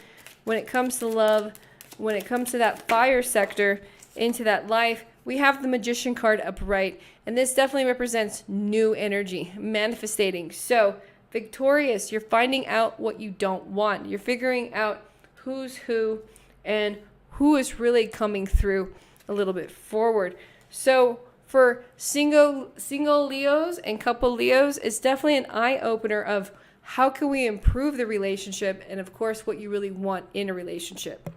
when it comes to love, when it comes to that fire sector into that life, we have the Magician card upright, and this definitely represents new energy, manifestating. So victorious, you're finding out what you don't want. You're figuring out who's who and who is really coming through a little bit forward. So for single Leos and couple Leos, it's definitely an eye-opener of how can we improve the relationship, and of course what you really want in a relationship.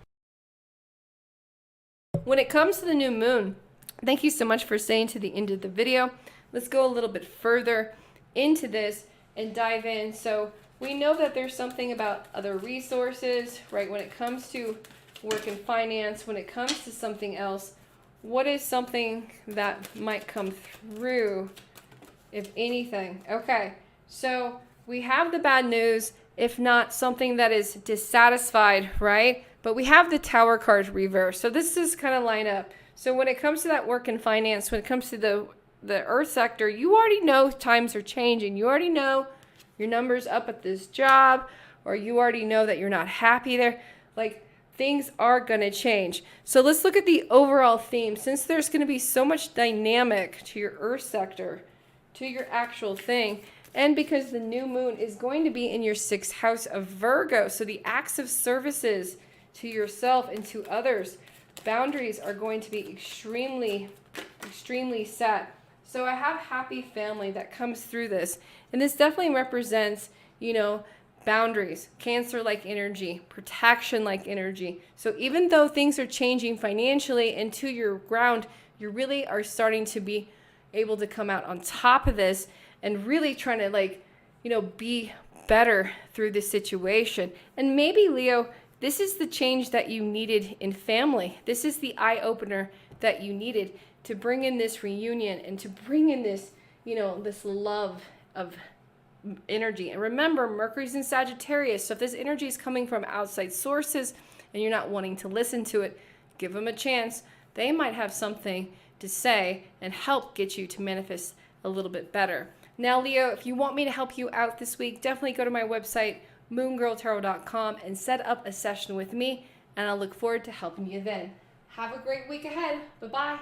When it comes to the new moon, thank you so much for staying to the end of the video. Let's go a little bit further into this and dive in. So we know that there's something about other resources, right? When it comes to work and finance, when it comes to something else, what is something that might come through, if anything? Okay, so we have the bad news, if not something that is dissatisfied, right? But we have the Tower card reversed. So this is kind of line up. So when it comes to that work and finance, when it comes to the earth sector, you already know times are changing. You already know your number's up at this job, or you already know that you're not happy there. Like, things are going to change. So let's look at the overall theme. Since there's going to be so much dynamic to your earth sector, to your actual thing, and because the new moon is going to be in your 6th house of Virgo, so the acts of services to yourself and to others, boundaries are going to be extremely set. So I have happy family that comes through this, and this definitely represents, you know, boundaries, Cancer-like energy, protection-like energy. So even though things are changing financially and to your ground, you really are starting to be able to come out on top of this and really trying to, like, you know, be better through this situation. And maybe, Leo, this is the change that you needed in family. This is the eye-opener that you needed to bring in this reunion and to bring in this, you know, this love of energy. And remember, Mercury's in Sagittarius, so if this energy is coming from outside sources and you're not wanting to listen to it, give them a chance. They might have something to say and help get you to manifest a little bit better. Now, Leo, if you want me to help you out this week, definitely go to my website, moongirltarot.com, and set up a session with me, and I'll look forward to helping you then. Have a great week ahead. Bye-bye.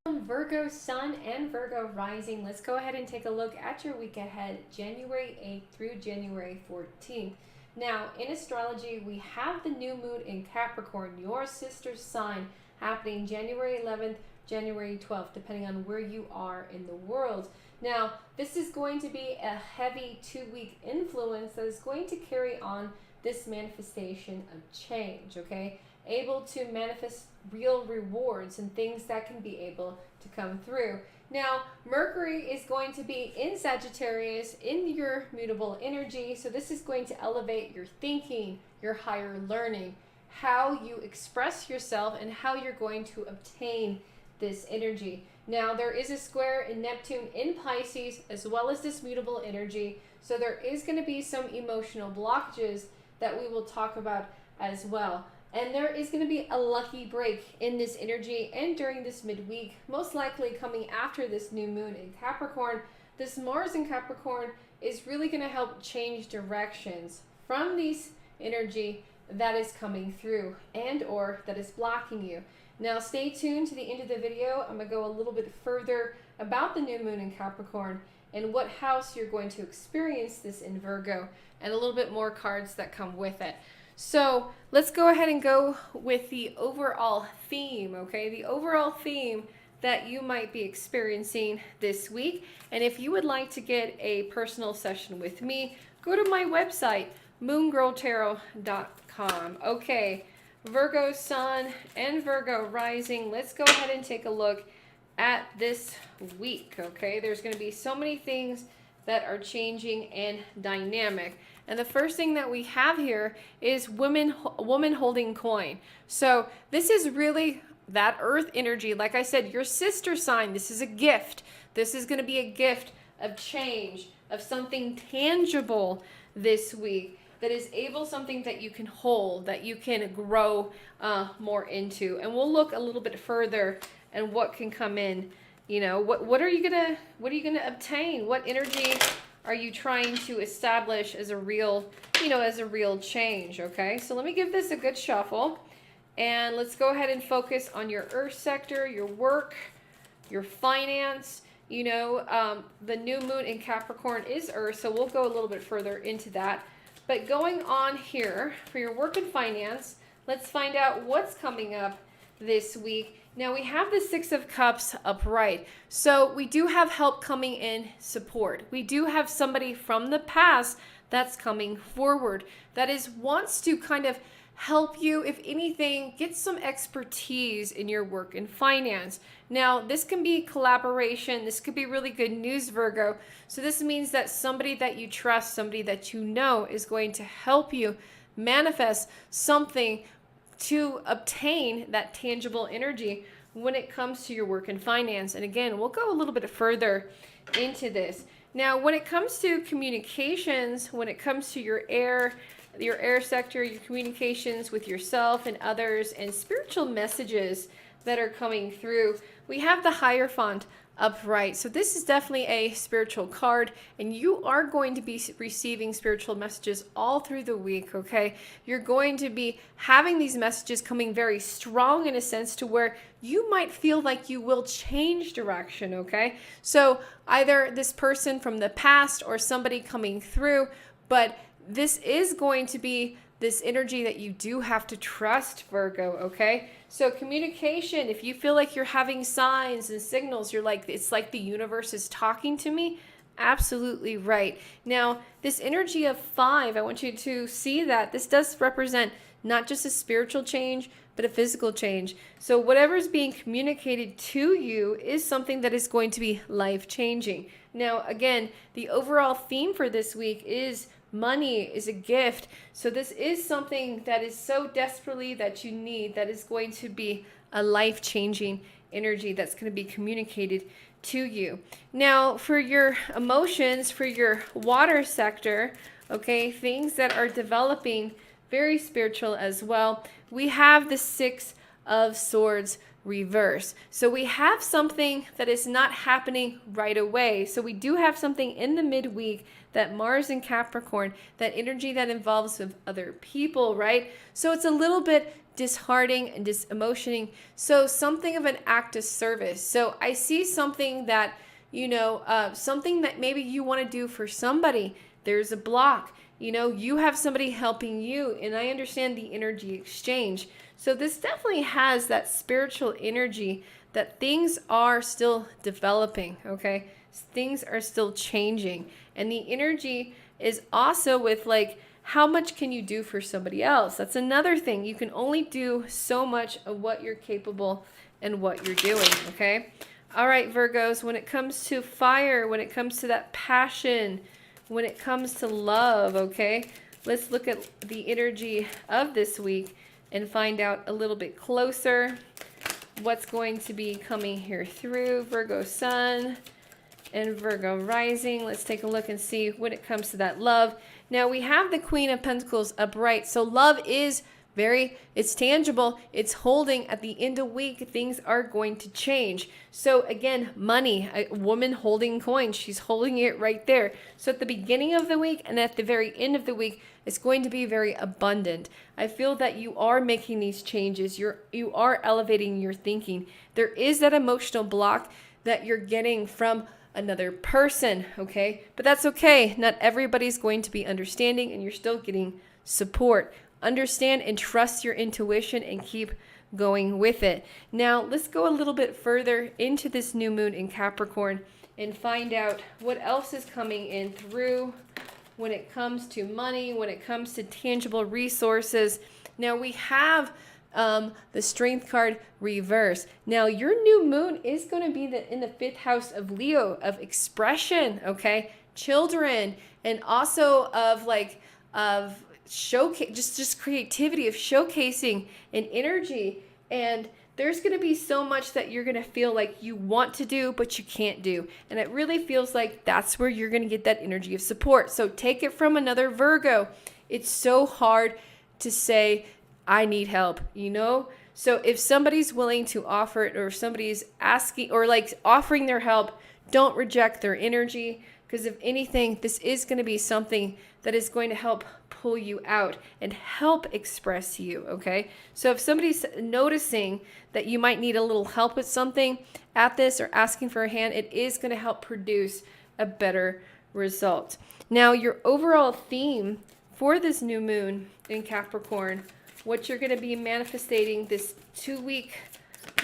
Virgo Sun and Virgo Rising, let's go ahead and take a look at your week ahead, January 8th through January 14th. Now, in astrology, we have the new moon in Capricorn, your sister sign, happening January 11th, January 12th, depending on where you are in the world. Now, this is going to be a heavy 2-week influence that is going to carry on this manifestation of change, okay? Able to manifest real rewards and things that can be able to come through. Now, Mercury is going to be in Sagittarius in your mutable energy, so this is going to elevate your thinking, your higher learning, how you express yourself, and how you're going to obtain this energy. Now, there is a square in Neptune in Pisces, as well as this mutable energy, so there is going to be some emotional blockages that we will talk about as well. And there is going to be a lucky break in this energy and during this midweek, most likely coming after this new moon in Capricorn. This Mars in Capricorn is really going to help change directions from this energy that is coming through and or that is blocking you. Now, stay tuned to the end of the video. I'm going to go a little bit further about the new moon in Capricorn and what house you're going to experience this in Virgo, and a little bit more cards that come with it. So let's go ahead and go with the overall theme, okay? The overall theme that you might be experiencing this week. And if you would like to get a personal session with me, go to my website, moongirltarot.com. Okay, Virgo Sun and Virgo Rising, let's go ahead and take a look at this week, okay? There's going to be so many things that are changing and dynamic. And the first thing that we have here is woman holding coin. So this is really that earth energy. Like I said, your sister sign, this is a gift. This is going to be a gift of change, of something tangible this week that is something that you can hold, that you can grow more into. And we'll look a little bit further and what can come in. You know, what are you gonna obtain? What energy are you trying to establish as a real, as a real change? Okay, so let me give this a good shuffle, and let's go ahead and focus on your earth sector, your work, your finance. You know, the new moon in Capricorn is Earth, so we'll go a little bit further into that. But going on here for your work and finance, let's find out what's coming up this week. Now we have the Six of Cups upright. So we do have help coming in, support. We do have somebody from the past that's coming forward that wants to kind of help you, if anything, get some expertise in your work and finance. Now, this can be collaboration. This could be really good news, Virgo. So this means that somebody that you trust, somebody that you know is going to help you manifest something to obtain that tangible energy when it comes to your work and finance. And again, we'll go a little bit further into this. Now, when it comes to communications, when it comes to your air sector, your communications with yourself and others, and spiritual messages that are coming through, we have the Hierophant upright. So this is definitely a spiritual card, and you are going to be receiving spiritual messages all through the week, okay? You're going to be having these messages coming very strong in a sense to where you might feel like you will change direction, okay? So either this person from the past or somebody coming through, but this is going to be this energy that you do have to trust, Virgo, okay? So communication, if you feel like you're having signs and signals, you're like, it's like the universe is talking to me, absolutely right. Now, this energy of 5, I want you to see that this does represent not just a spiritual change, but a physical change. So whatever's being communicated to you is something that is going to be life-changing. Now, again, the overall theme for this week is money is a gift. So this is something that is so desperately that you need, that is going to be a life-changing energy that's going to be communicated to you. Now, for your emotions, for your water sector, okay, things that are developing very spiritual as well, we have the Six of Swords reverse. So we have something that is not happening right away. So we do have something in the midweek, that Mars in Capricorn, that energy that involves with other people, right? So it's a little bit disheartening and disemotioning. So something of an act of service. So I see something that, you know, something that maybe you want to do for somebody. There's a block. You know, you have somebody helping you, and I understand the energy exchange. So this definitely has that spiritual energy that things are still developing, okay? Things are still changing. And the energy is also with like, how much can you do for somebody else? That's another thing. You can only do so much of what you're capable and what you're doing, okay? All right, Virgos, when it comes to fire, when it comes to that passion, when it comes to love, okay? Let's look at the energy of this week and find out a little bit closer what's going to be coming here through Virgo Sun and Virgo Rising. Let's take a look and see when it comes to that love. Now we have the Queen of Pentacles upright. So love is it's tangible. It's holding at the end of the week. Things are going to change. So again, money, a woman holding coins. She's holding it right there. So at the beginning of the week and at the very end of the week, it's going to be very abundant. I feel that you are making these changes. You are elevating your thinking. There is that emotional block that you're getting from another person, okay? But that's okay. Not everybody's going to be understanding, and you're still getting support. Understand and trust your intuition and keep going with it. Now, let's go a little bit further into this new moon in Capricorn and find out what else is coming in through when it comes to money, when it comes to tangible resources. Now, we have the Strength card reverse. Now, your new moon is going to be in the 5th house of Leo, of expression, okay? Children, and also of showcase, just creativity, of showcasing an energy. And there's going to be so much that you're going to feel like you want to do, but you can't do. And it really feels like that's where you're going to get that energy of support. So take it from another Virgo. It's so hard to say, I need help, you know? So if somebody's willing to offer it, or if somebody's asking or like offering their help, don't reject their energy, because if anything, this is going to be something that is going to help pull you out and help express you, okay? So if somebody's noticing that you might need a little help with something at this or asking for a hand, it is going to help produce a better result. Now, your overall theme for this new moon in Capricorn, what you're going to be manifesting this 2-week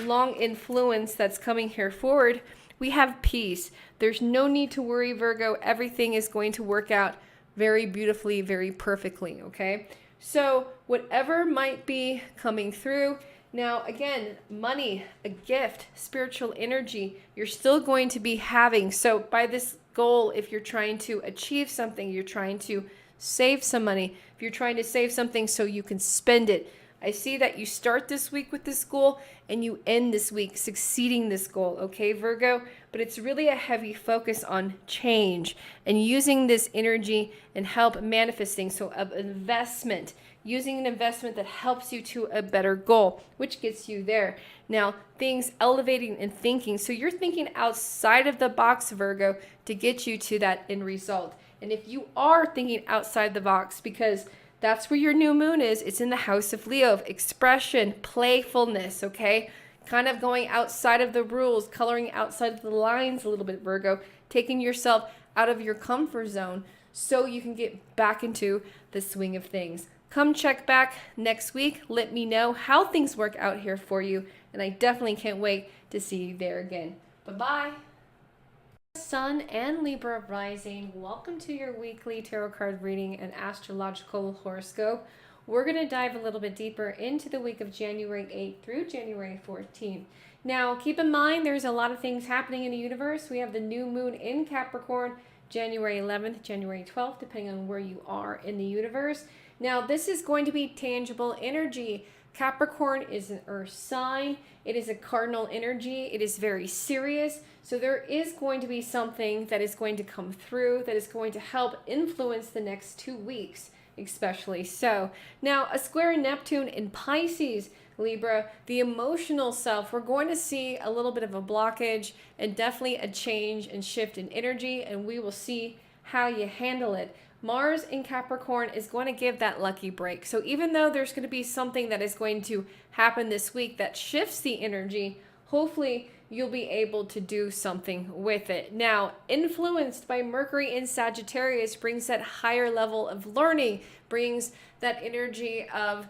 long influence that's coming here forward, we have peace. There's no need to worry, Virgo. Everything is going to work out very beautifully, very perfectly, okay? So whatever might be coming through, now again, money, a gift, spiritual energy, you're still going to be having. So by this goal, if you're trying to achieve something, you're trying to save some money, if you're trying to save something so you can spend it, I see that you start this week with this goal and you end this week succeeding this goal, okay, Virgo? But it's really a heavy focus on change and using this energy and help manifesting. So of investment, using an investment that helps you to a better goal, which gets you there. Now, things elevating and thinking. So you're thinking outside of the box, Virgo, to get you to that end result. And if you are thinking outside the box, because that's where your new moon is. It's in the house of Leo, of expression, playfulness, okay? Kind of going outside of the rules, coloring outside of the lines a little bit, Virgo, taking yourself out of your comfort zone so you can get back into the swing of things. Come check back next week. Let me know how things work out here for you. And I definitely can't wait to see you there again. Bye-bye. Sun and Libra rising, welcome to your weekly tarot card reading and astrological horoscope. We're going to dive a little bit deeper into the week of January 8th through January 14th. Now, keep in mind, there's a lot of things happening in the universe. We have the new moon in Capricorn, January 11th, January 12th, depending on where you are in the universe. Now, this is going to be tangible energy. Capricorn is an earth sign. It is a cardinal energy. It is very serious. So there is going to be something that is going to come through that is going to help influence the next 2 weeks, especially so. Now, a square Neptune in Pisces, Libra, the emotional self, we're going to see a little bit of a blockage and definitely a change and shift in energy, and we will see how you handle it. Mars in Capricorn is going to give that lucky break. So even though there's going to be something that is going to happen this week that shifts the energy, hopefully you'll be able to do something with it. Now, influenced by Mercury in Sagittarius brings that higher level of learning, brings that energy of,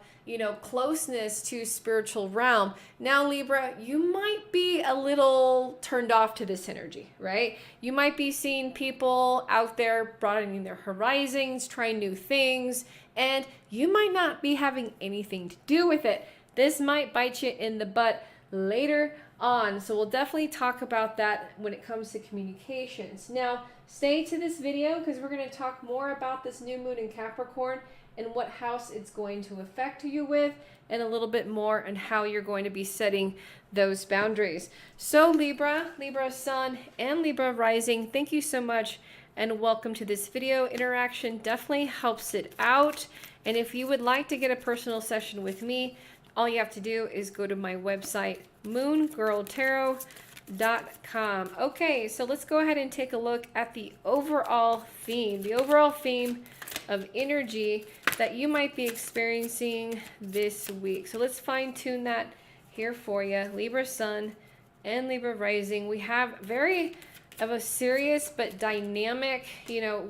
closeness to spiritual realm. Now, Libra, you might be a little turned off to this energy, right? You might be seeing people out there broadening their horizons, trying new things, and you might not be having anything to do with it. This might bite you in the butt later on. So we'll definitely talk about that when it comes to communications. Now, stay to this video because we're going to talk more about this new moon in Capricorn and what house it's going to affect you with, and a little bit more on how you're going to be setting those boundaries. So Libra Sun, and Libra Rising, thank you so much and welcome to this video interaction. Definitely helps it out. And if you would like to get a personal session with me, all you have to do is go to my website, moongirltarot.com. Okay, so let's go ahead and take a look at the overall theme. The overall theme of energy that you might be experiencing this week. So let's fine tune that here for you. Libra Sun and Libra Rising. We have very of a serious but dynamic,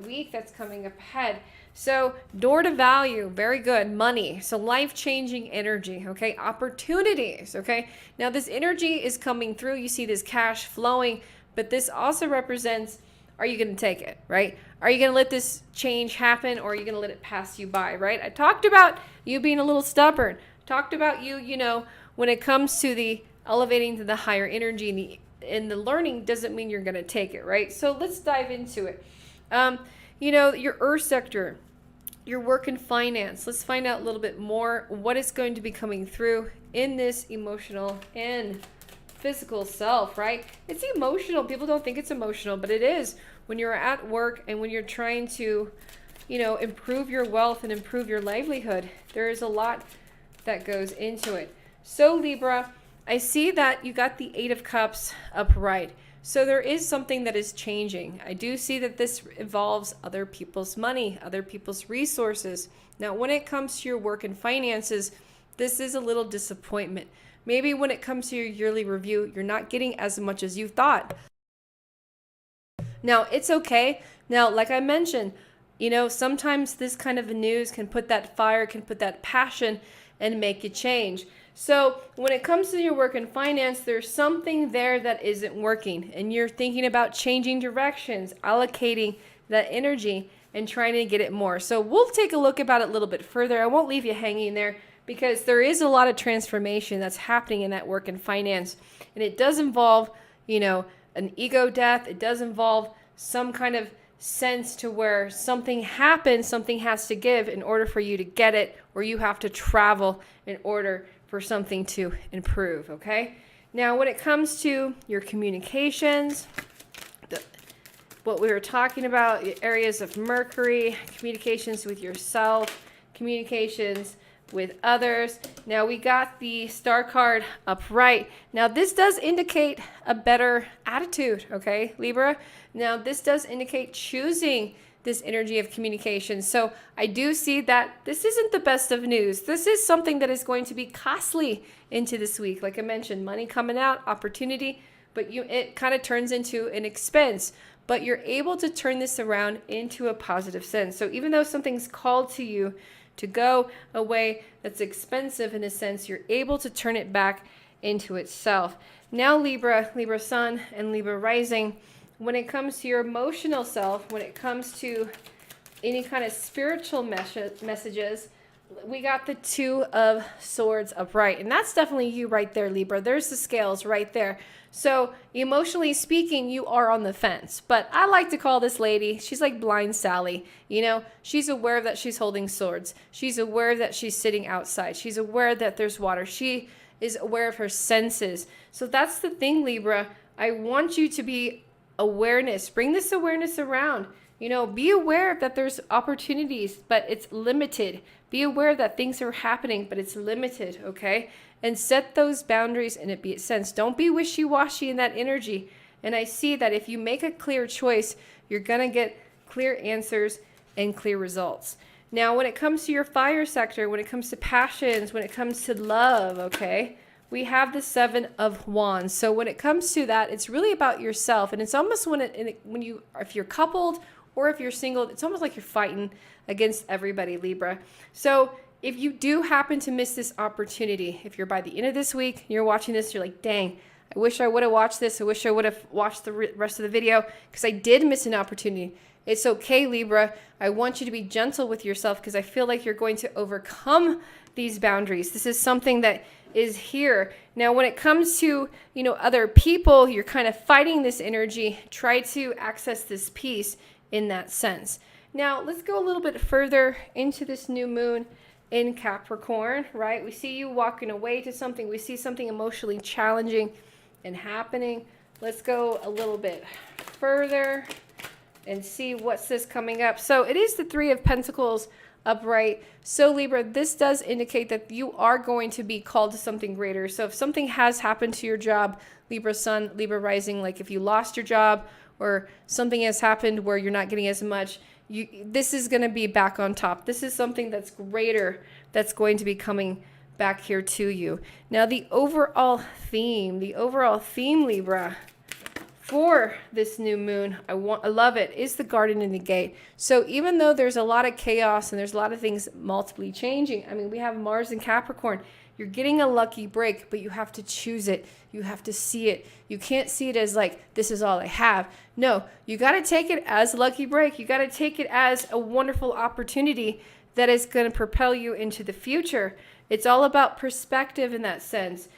week that's coming up ahead. So door to value, very good. Money, so life-changing energy, okay? Opportunities, okay? Now this energy is coming through. You see this cash flowing, but this also represents, are you going to take it, right? Are you going to let this change happen, or are you going to let it pass you by, right? I talked about you being a little stubborn. Talked about you, when it comes to the elevating to the higher energy and the learning doesn't mean you're going to take it, right? So let's dive into it. Your earth sector, your work and finance. Let's find out a little bit more what is going to be coming through in this emotional and physical self, right? It's emotional. People don't think it's emotional, but it is. When you're at work and when you're trying to, improve your wealth and improve your livelihood, there is a lot that goes into it. So Libra, I see that you got the 8 of Cups upright. So there is something that is changing. I do see that this involves other people's money, other people's resources. Now, when it comes to your work and finances, this is a little disappointment. Maybe when it comes to your yearly review, you're not getting as much as you thought. Now, it's okay. Now, like I mentioned, sometimes this kind of news can put that fire, can put that passion and make you change. So when it comes to your work and finance, there's something there that isn't working, and you're thinking about changing directions, allocating that energy and trying to get it more. So we'll take a look about it a little bit further. I won't leave you hanging there because there is a lot of transformation that's happening in that work and finance. And it does involve, an ego death. It does involve some kind of sense to where something happens, something has to give in order for you to get it, or you have to travel in order for something to improve, okay? Now, when it comes to your communications, what we were talking about, areas of Mercury, communications with yourself, communications with others. Now, we got the star card upright. Now, this does indicate a better attitude, okay, Libra? Now, this does indicate choosing this energy of communication. So I do see that this isn't the best of news. This is something that is going to be costly into this week. Like I mentioned, money coming out, opportunity, but it kind of turns into an expense. But you're able to turn this around into a positive sense. So even though something's called to you to go a way that's expensive in a sense, you're able to turn it back into itself. Now Libra Sun and Libra Rising, when it comes to your emotional self, when it comes to any kind of spiritual messages, we got the Two of Swords upright. And that's definitely you right there, Libra. There's the scales right there. So emotionally speaking, you are on the fence. But I like to call this lady, she's like blind Sally. She's aware that she's holding swords. She's aware that she's sitting outside. She's aware that there's water. She is aware of her senses. So that's the thing, Libra. I want you to be awareness. Bring this awareness around. Be aware that there's opportunities, but it's limited. Be aware that things are happening, but it's limited, okay? And set those boundaries and it be sense. Don't be wishy-washy in that energy. And I see that if you make a clear choice, you're going to get clear answers and clear results. Now, when it comes to your fire sector, when it comes to passions, when it comes to love, okay, we have the Seven of Wands. So when it comes to that, it's really about yourself. And it's almost if you're coupled or if you're single, it's almost like you're fighting against everybody, Libra. So if you do happen to miss this opportunity, if you're by the end of this week, you're watching this, you're like, dang, I wish I would have watched this. I wish I would have watched the rest of the video because I did miss an opportunity. It's okay, Libra. I want you to be gentle with yourself because I feel like you're going to overcome these boundaries. This is something that is here. Now, when it comes to, other people, you're kind of fighting this energy. Try to access this peace in that sense. Now, let's go a little bit further into this new moon in Capricorn, right? We see you walking away to something. We see something emotionally challenging and happening. Let's go a little bit further and see what's this coming up. So it is the Three of Pentacles upright. So Libra, this does indicate that you are going to be called to something greater. So if something has happened to your job, Libra Sun, Libra Rising, like if you lost your job or something has happened where you're not getting as much, this is going to be back on top. This is something that's greater that's going to be coming back here to you. Now the overall theme, Libra, for this new moon, I love it, is the Garden and the Gate. So even though there's a lot of chaos and there's a lot of things multiply changing, we have Mars and Capricorn. You're getting a lucky break, but you have to choose it. You have to see it. You can't see it as like, this is all I have. No, you got to take it as a lucky break. You got to take it as a wonderful opportunity that is going to propel you into the future. It's all about perspective in that sense.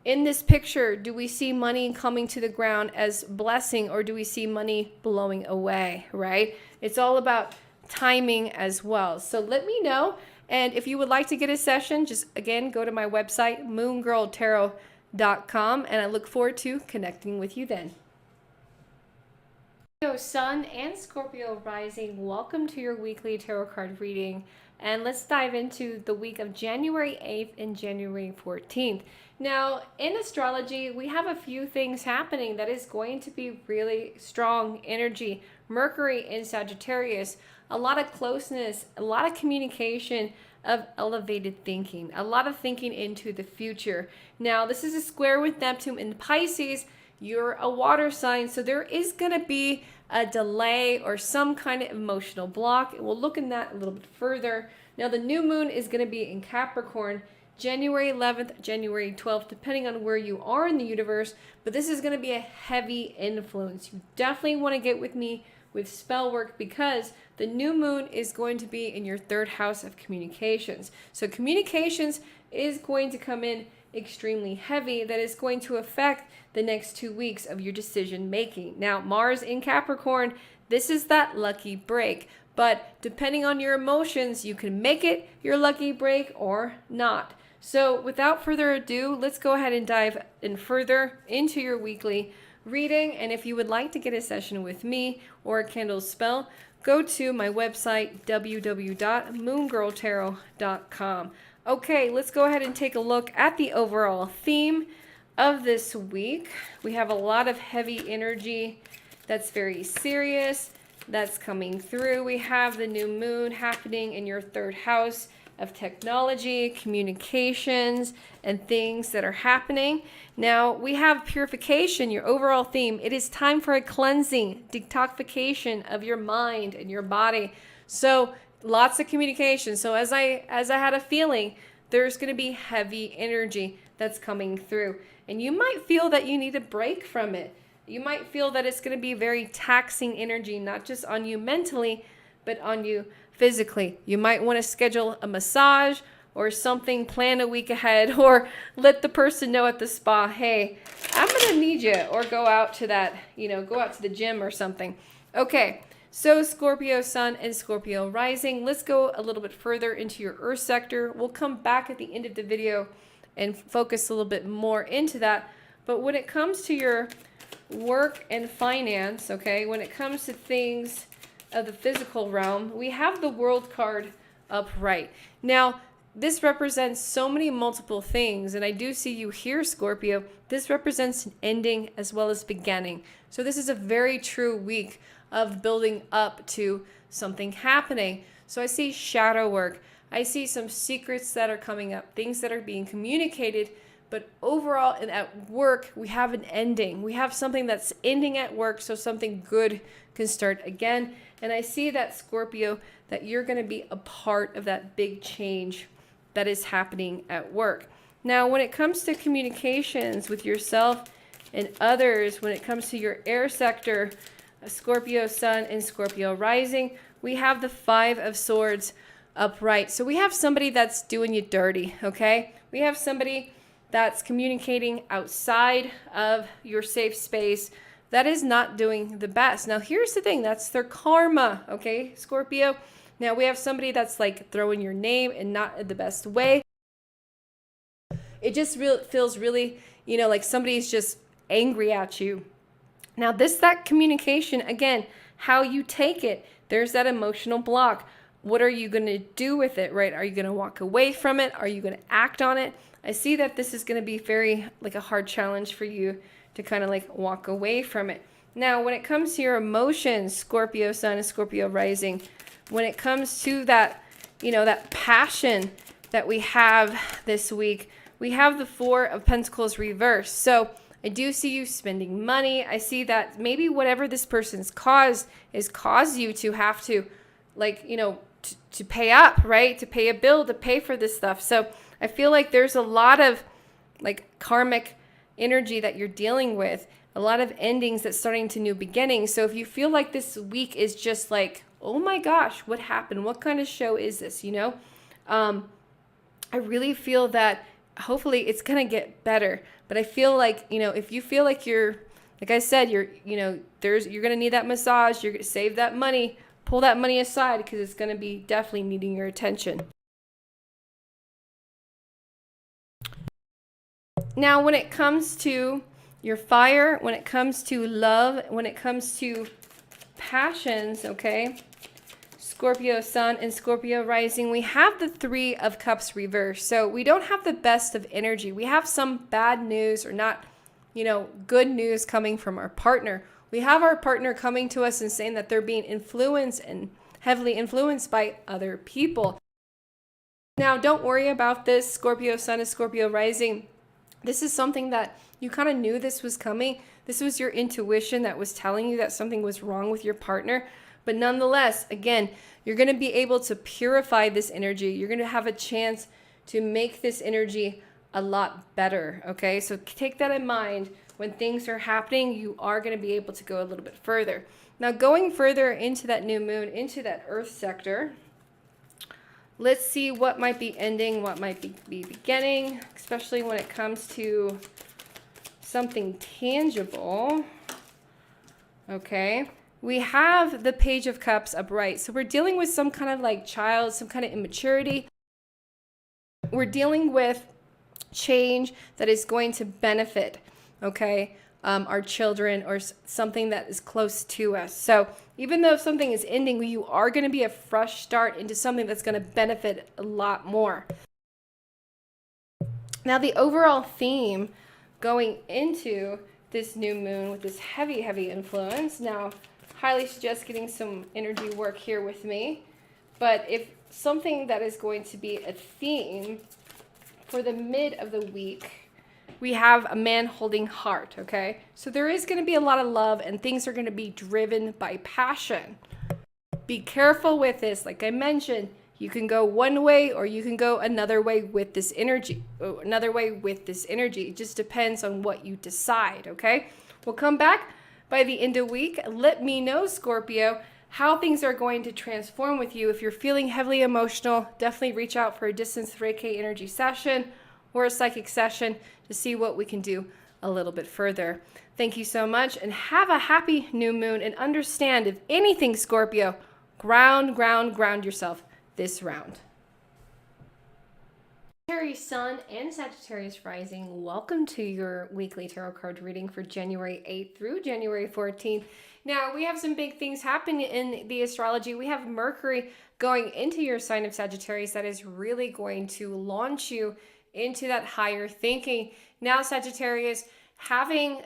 In this picture, do we see money coming to the ground as blessing or do we see money blowing away, right? It's all about timing as well. So let me know. And if you would like to get a session, just again, go to my website, moongirltarot.com, and I look forward to connecting with you then. Scorpio Sun and Scorpio Rising, welcome to your weekly tarot card reading. And let's dive into the week of January 8th and January 14th. Now, in astrology, we have a few things happening that is going to be really strong energy. Mercury in Sagittarius, a lot of closeness, a lot of communication, of elevated thinking, a lot of thinking into the future. Now, this is a square with Neptune in Pisces. You're a water sign, so there is going to be a delay or some kind of emotional block. We'll look in that a little bit further. Now, the new moon is going to be in Capricorn, January 11th, January 12th, depending on where you are in the universe. But this is going to be a heavy influence. You definitely want to get with me with spell work because the new moon is going to be in your third house of communications. So communications is going to come in extremely heavy. That is going to affect the next 2 weeks of your decision making. Now, Mars in Capricorn, this is that lucky break. But depending on your emotions, you can make it your lucky break or not. So without further ado, let's go ahead and dive in further into your weekly reading. And if you would like to get a session with me or a candle spell, go to my website, www.moongirltarot.com. Okay, let's go ahead and take a look at the overall theme of this week. We have a lot of heavy energy that's very serious, that's coming through. We have the new moon happening in your third house of technology, communications, and things that are happening. Now, we have purification, your overall theme. It is time for a cleansing, detoxification of your mind and your body. So, lots of communication. So, as I had a feeling, there's going to be heavy energy that's coming through. And you might feel that you need a break from it. You might feel that it's going to be very taxing energy, not just on you mentally, but on you physically. You might want to schedule a massage or something, plan a week ahead, or let the person know at the spa, hey, I'm going to need you, or go out to that, go out to the gym or something. Okay, so Scorpio Sun and Scorpio Rising. Let's go a little bit further into your Earth sector. We'll come back at the end of the video and focus a little bit more into that. But when it comes to your work and finance, okay, when it comes to things of the physical realm, we have the World card upright. Now, this represents so many multiple things, and I do see you here, Scorpio. This represents an ending as well as beginning. So this is a very true week of building up to something happening. So I see shadow work. I see some secrets that are coming up, things that are being communicated, but overall and at work, we have an ending. We have something that's ending at work, so something good can start again. And I see that, Scorpio, that you're going to be a part of that big change that is happening at work. Now, when it comes to communications with yourself and others, when it comes to your air sector, Scorpio Sun and Scorpio Rising, we have the Five of Swords upright. So we have somebody that's doing you dirty, okay? We have somebody that's communicating outside of your safe space that is not doing the best. Now, here's the thing. That's their karma, okay, Scorpio? Now, we have somebody that's like throwing your name and not the best way. It just feels really, like somebody's just angry at you. Now, that communication, again, how you take it, there's that emotional block. What are you going to do with it, right? Are you going to walk away from it? Are you going to act on it? I see that this is going to be very like a hard challenge for you to kind of like walk away from it. Now, when it comes to your emotions, Scorpio Sun and Scorpio Rising, when it comes to that, that passion that we have this week, we have the Four of Pentacles reversed. So I do see you spending money. I see that maybe whatever this person's caused you to have to, to pay up, right? To pay a bill, to pay for this stuff. So I feel like there's a lot of like karmic energy that you're dealing with, a lot of endings that's starting to new beginnings. So if you feel like this week is just like, oh my gosh, what happened? What kind of show is this? I really feel that hopefully it's going to get better. But I feel like, if you feel like you're, like I said, you're going to need that massage, you're going to save that money, pull that money aside because it's going to be definitely needing your attention. Now, when it comes to your fire, when it comes to love, when it comes to passions, okay? Scorpio Sun and Scorpio Rising, we have the Three of Cups reversed. So we don't have the best of energy. We have some bad news or not, good news coming from our partner. We have our partner coming to us and saying that they're being influenced and heavily influenced by other people. Now, don't worry about this, Scorpio Sun and Scorpio Rising. This is something that you kind of knew this was coming. This was your intuition that was telling you that something was wrong with your partner. But nonetheless, again, you're going to be able to purify this energy. You're going to have a chance to make this energy a lot better, okay? So take that in mind. When things are happening, you are going to be able to go a little bit further. Now, going further into that new moon, into that earth sector, let's see what might be ending, what might be beginning, especially when it comes to something tangible, okay? We have the Page of Cups upright. So we're dealing with some kind of like child, some kind of immaturity. We're dealing with change that is going to benefit, okay, our children or something that is close to us. So even though something is ending, you are going to be a fresh start into something that's going to benefit a lot more. Now, the overall theme going into this new moon with this heavy, heavy influence. Now, highly suggest getting some energy work here with me. But if something that is going to be a theme for the mid of the week, we have a man holding heart, okay? So there is going to be a lot of love and things are going to be driven by passion. Be careful with this. Like I mentioned, you can go one way or you can go another way with this energy. It just depends on what you decide, okay? We'll come back by the end of the week. Let me know, Scorpio, how things are going to transform with you. If you're feeling heavily emotional, definitely reach out for a distance 3K energy session or a psychic session to see what we can do a little bit further. Thank you so much and have a happy new moon. And understand, if anything, Scorpio, ground yourself this round. Sagittarius Sun and Sagittarius Rising, welcome to your weekly tarot card reading for January 8th through January 14th. Now, we have some big things happening in the astrology. We have Mercury going into your sign of Sagittarius that is really going to launch you into that higher thinking. Now, Sagittarius, having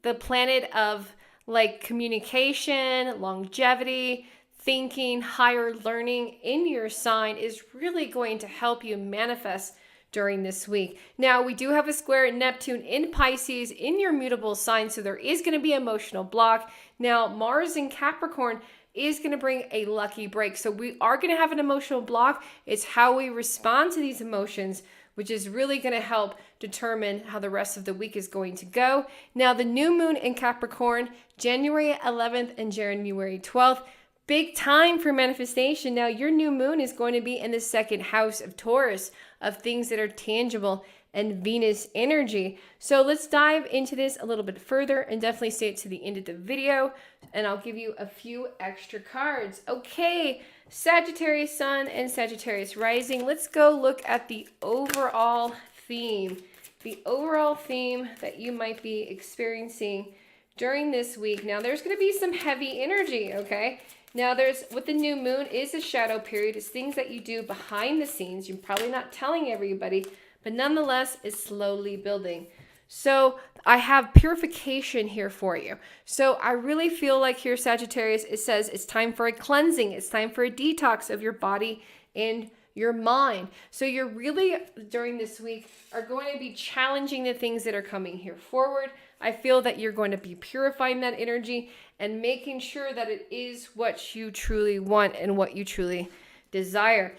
the planet of like communication, longevity, thinking, higher learning in your sign is really going to help you manifest during this week. Now, we do have a square Neptune in Pisces in your mutable sign, so there is going to be emotional block. Now, Mars in Capricorn is going to bring a lucky break. So we are going to have an emotional block. It's how we respond to these emotions, which is really going to help determine how the rest of the week is going to go. Now, the new moon in Capricorn, January 11th and January 12th, big time for manifestation. Now, your new moon is going to be in the second house of Taurus, of things that are tangible and Venus energy. So let's dive into this a little bit further and definitely stay to the end of the video, and I'll give you a few extra cards. Okay, Sagittarius Sun and Sagittarius Rising. Let's go look at the overall theme. The overall theme that you might be experiencing during this week. Now, there's going to be some heavy energy, okay? Now, with the new moon is a shadow period. It's things that you do behind the scenes. You're probably not telling everybody, but nonetheless, it's slowly building. So I have purification here for you. So I really feel like here, Sagittarius, it says it's time for a cleansing. It's time for a detox of your body and your mind. So you're really, during this week, are going to be challenging the things that are coming here forward. I feel that you're going to be purifying that energy and making sure that it is what you truly want and what you truly desire.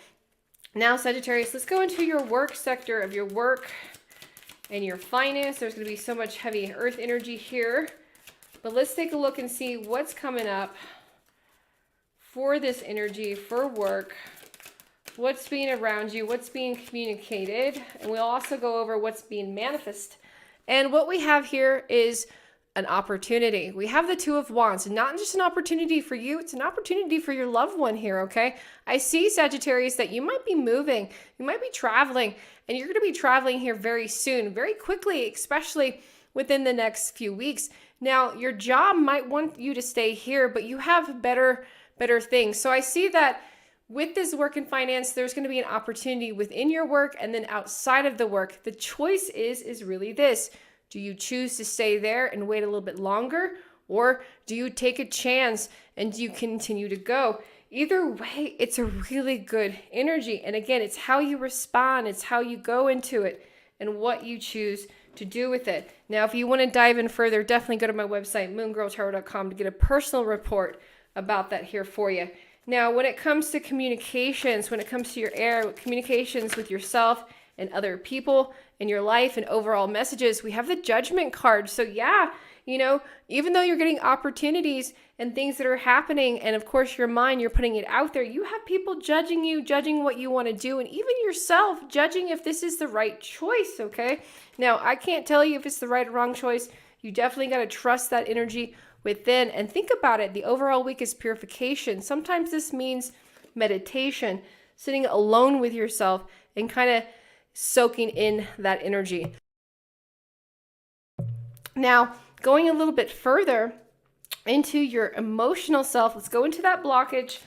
Now, Sagittarius, let's go into your work sector of your work and your finance. There's going to be so much heavy earth energy here. But let's take a look and see what's coming up for this energy, for work, what's being around you, what's being communicated. And we'll also go over what's being manifested. And what we have here is an opportunity. We have the Two of Wands, and not just an opportunity for you, it's an opportunity for your loved one here, okay? I see, Sagittarius, that you might be moving, you might be traveling, and you're going to be traveling here very soon, very quickly, especially within the next few weeks. Now, your job might want you to stay here, but you have better things. So I see that with this work and finance, there's going to be an opportunity within your work and then outside of the work. The choice is really this. Do you choose to stay there and wait a little bit longer? Or do you take a chance and do you continue to go? Either way, it's a really good energy. And again, it's how you respond. It's how you go into it and what you choose to do with it. Now, if you want to dive in further, definitely go to my website, moongirltarot.com, to get a personal report about that here for you. Now, when it comes to communications, when it comes to your communications with yourself and other people in your life and overall messages, we have the Judgment card. So yeah, even though you're getting opportunities and things that are happening, and of course your mind, you're putting it out there, you have people judging you, judging what you want to do, and even yourself judging if this is the right choice, okay? Now, I can't tell you if it's the right or wrong choice. You definitely got to trust that energy within and think about it. The overall week is purification. Sometimes this means meditation, sitting alone with yourself and kind of soaking in that energy. Now, going a little bit further into your emotional self, let's go into that blockage.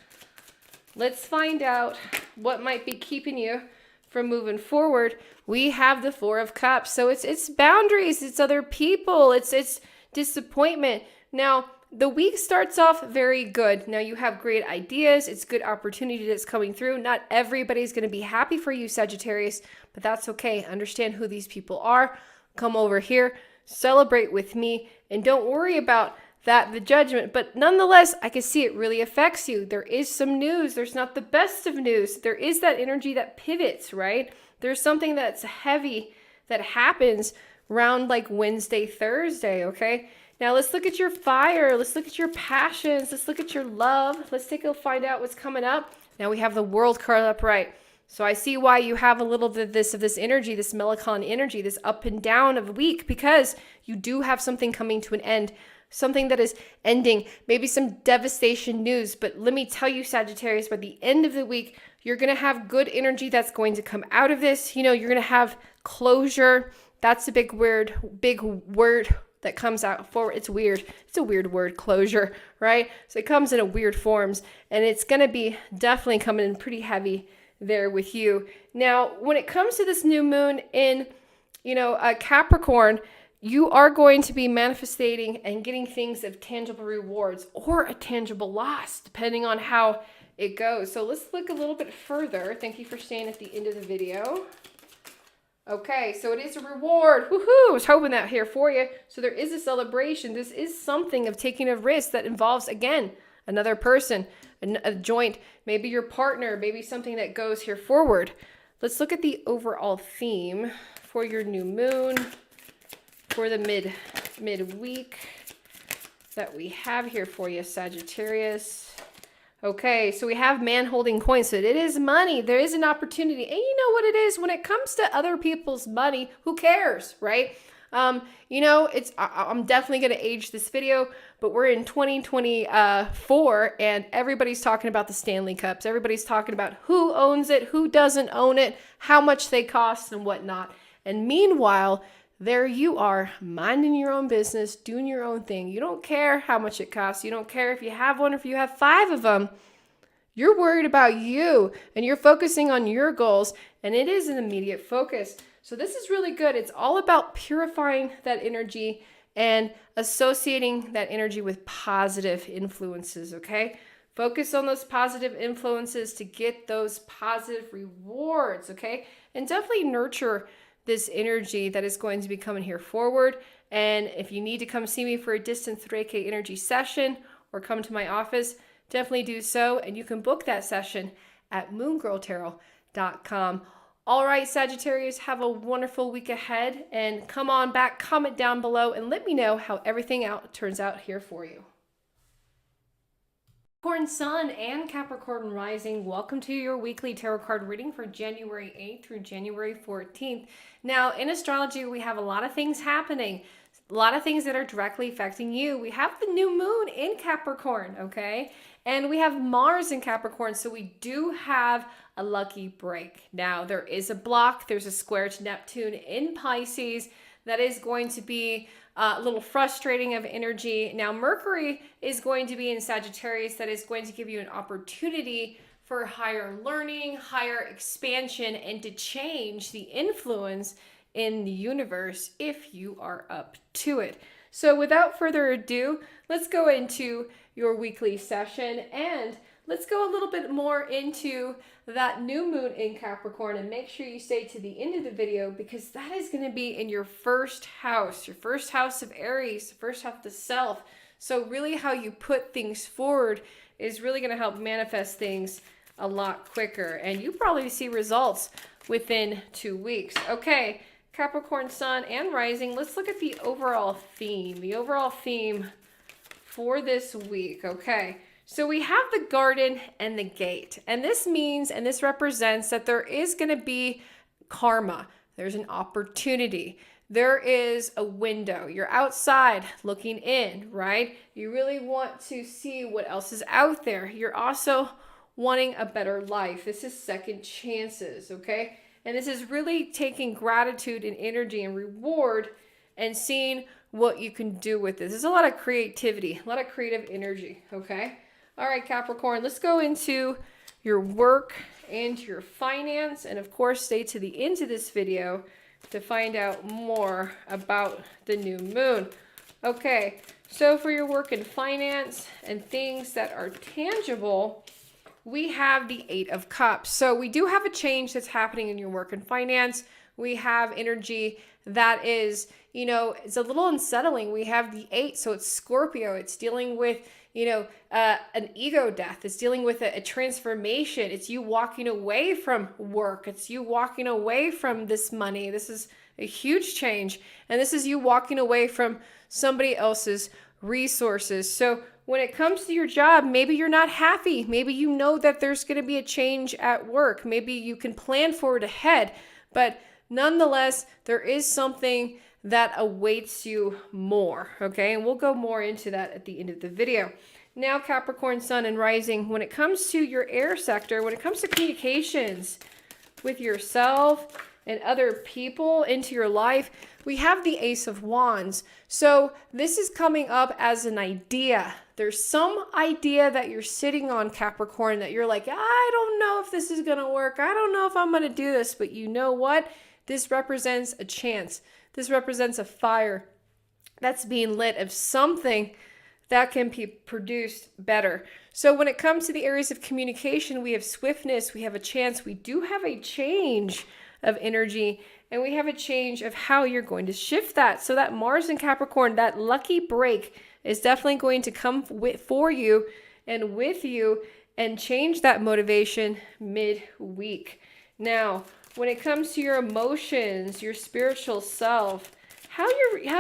Let's find out what might be keeping you from moving forward. We have the Four of Cups. So it's boundaries, it's other people, it's disappointment. Now, the week starts off very good. Now, you have great ideas. It's good opportunity that's coming through. Not everybody's going to be happy for you, Sagittarius, but that's okay. Understand who these people are. Come over here, celebrate with me, and don't worry about the judgment. But nonetheless, I can see it really affects you. There is some news. There's not the best of news. There is that energy that pivots, right? There's something that's heavy that happens around like Wednesday, Thursday, okay? Now let's look at your fire. Let's look at your passions. Let's look at your love. Let's find out what's coming up. Now we have the World card upright. So I see why you have a little bit of this energy, this Melanchon energy, this up and down of the week, because you do have something coming to an end, something that is ending, maybe some devastation news. But let me tell you, Sagittarius, by the end of the week, you're going to have good energy that's going to come out of this. You're going to have closure. That's a big word that comes out forward. It's weird. It's a weird word, closure, right? So it comes in a weird forms, and it's going to be definitely coming in pretty heavy there with you. Now, when it comes to this new moon in, Capricorn, you are going to be manifesting and getting things of tangible rewards or a tangible loss, depending on how it goes. So let's look a little bit further. Thank you for staying at the end of the video. Okay, so it is a reward. Woohoo! I was hoping that here for you. So there is a celebration. This is something of taking a risk that involves, again, another person, a joint, maybe your partner, maybe something that goes here forward. Let's look at the overall theme for your new moon, for the midweek that we have here for you, Sagittarius. Okay, so we have man holding coins. So it is money. There is an opportunity. And you know what it is? When it comes to other people's money, who cares, right? I'm definitely going to age this video, but we're in 2024 and everybody's talking about the Stanley Cups. Everybody's talking about who owns it, who doesn't own it, how much they cost and whatnot. And meanwhile, there you are, minding your own business, doing your own thing. You don't care how much it costs. You don't care if you have one or if you have 5 of them. You're worried about you and you're focusing on your goals, and it is an immediate focus. So this is really good. It's all about purifying that energy and associating that energy with positive influences, okay? Focus on those positive influences to get those positive rewards, okay? And definitely nurture this energy that is going to be coming here forward. And if you need to come see me for a distance 3K energy session or come to my office, definitely do so. And you can book that session at moongirltarot.com. All right, Sagittarius, have a wonderful week ahead and come on back, comment down below and let me know how everything turns out here for you. Capricorn Sun and Capricorn Rising, welcome to your weekly tarot card reading for January 8th through January 14th. Now, in astrology, we have a lot of things happening, a lot of things that are directly affecting you. We have the new moon in Capricorn, okay? And we have Mars in Capricorn, so we do have a lucky break. Now, there is a block, there's a square to Neptune in Pisces that is going to be a little frustrating of energy. Now, Mercury is going to be in Sagittarius. That is going to give you an opportunity for higher learning, higher expansion, and to change the influence in the universe if you are up to it. So without further ado, let's go into your weekly session, and let's go a little bit more into that new moon in Capricorn, and make sure you stay to the end of the video because that is going to be in your first house of Aries, the first house of the self. So really how you put things forward is really going to help manifest things a lot quicker, and you probably see results within 2 weeks. Okay, Capricorn Sun and Rising, let's look at the overall theme. The overall theme for this week, okay? So we have the garden and the gate, and this means, and this represents that there is going to be karma. There's an opportunity. There is a window. You're outside looking in, right? You really want to see what else is out there. You're also wanting a better life. This is second chances, okay? And this is really taking gratitude and energy and reward and seeing what you can do with this. There's a lot of creativity, a lot of creative energy, okay? All right, Capricorn, let's go into your work and your finance. And of course, stay to the end of this video to find out more about the new moon. Okay, so for your work and finance and things that are tangible, we have the Eight of Cups. So we do have a change that's happening in your work and finance. We have energy that is, it's a little unsettling. We have the 8, so it's Scorpio. It's dealing with, an ego death. It's dealing with a transformation. It's you walking away from work. It's you walking away from this money. This is a huge change. And this is you walking away from somebody else's resources. So when it comes to your job, maybe you're not happy. Maybe you know that there's going to be a change at work. Maybe you can plan forward ahead. But nonetheless, there is something that awaits you more, okay? And we'll go more into that at the end of the video. Now, Capricorn Sun and Rising, when it comes to your air sector, when it comes to communications with yourself and other people into your life, we have the Ace of Wands. So this is coming up as an idea. There's some idea that you're sitting on, Capricorn, that you're like, I don't know if this is going to work. I don't know if I'm going to do this. But you know what? This represents a chance. This represents a fire that's being lit of something that can be produced better. So when it comes to the areas of communication, we have swiftness, we have a chance, we do have a change of energy, and we have a change of how you're going to shift that. So that Mars in Capricorn, that lucky break is definitely going to come for you and with you and change that motivation midweek. Now, when it comes to your emotions, your spiritual self, how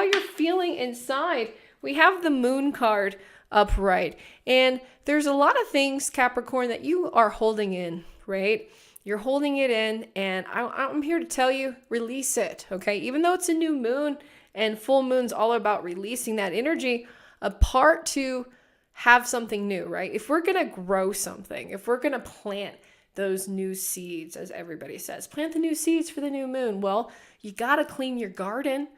you're feeling inside, we have the Moon card upright. And there's a lot of things, Capricorn, that you are holding in, right? You're holding it in, and I'm here to tell you, release it, okay? Even though it's a new moon and full moon's all about releasing that energy, a part to have something new, right? If we're going to grow something, if we're going to plant those new seeds, as everybody says, plant the new seeds for the new moon. Well, you got to clean your garden.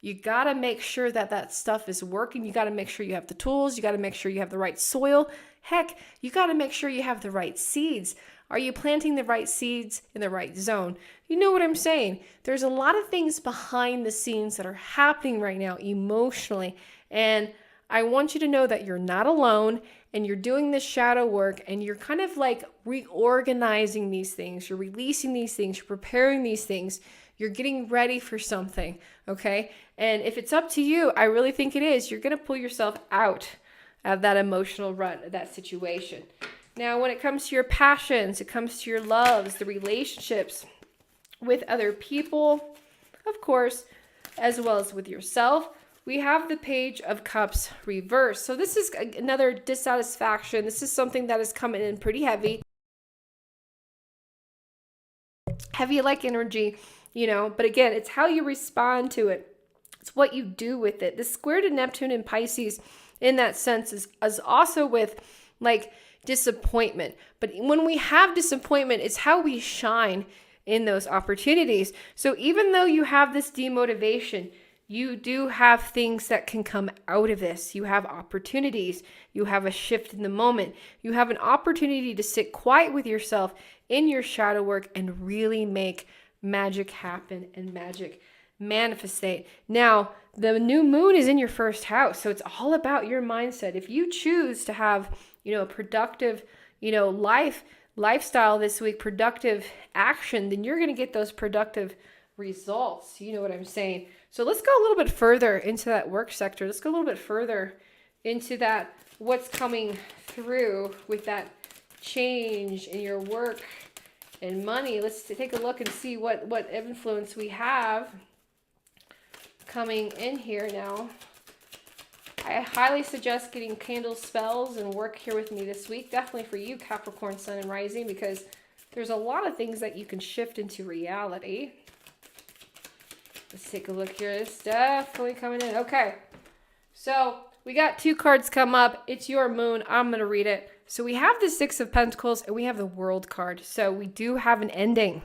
You got to make sure that that stuff is working. You got to make sure you have the tools. You got to make sure you have the right soil. Heck, you got to make sure you have the right seeds. Are you planting the right seeds in the right zone? You know what I'm saying? There's a lot of things behind the scenes that are happening right now emotionally. And I want you to know that you're not alone, and you're doing this shadow work, and you're kind of like reorganizing these things. You're releasing these things. You're preparing these things. You're getting ready for something, okay? And if it's up to you, I really think it is, you're going to pull yourself out of that emotional rut, of that situation. Now, when it comes to your passions, it comes to your loves, the relationships with other people, of course, as well as with yourself, we have the Page of Cups reversed. So this is another dissatisfaction. This is something that is coming in pretty heavy. Heavy-like energy, but again, it's how you respond to it. It's what you do with it. The square to Neptune and Pisces in that sense is also with like disappointment. But when we have disappointment, it's how we shine in those opportunities. So even though you have this demotivation, you do have things that can come out of this. You have opportunities. You have a shift in the moment. You have an opportunity to sit quiet with yourself in your shadow work and really make magic happen and magic manifestate. Now, the new moon is in your first house, so it's all about your mindset. If you choose to have, a productive, lifestyle this week, productive action, then you're going to get those productive results. You know what I'm saying? So let's go a little bit further into that work sector. Let's go a little bit further into that, what's coming through with that change in your work and money. Let's take a look and see what influence we have coming in here now. I highly suggest getting candle spells and work here with me this week. Definitely for you, Capricorn Sun and Rising, because there's a lot of things that you can shift into reality. Let's take a look here. It's definitely coming in. Okay. So we got 2 cards come up. It's your moon. I'm going to read it. So we have the 6 of Pentacles and we have the World card. So we do have an ending.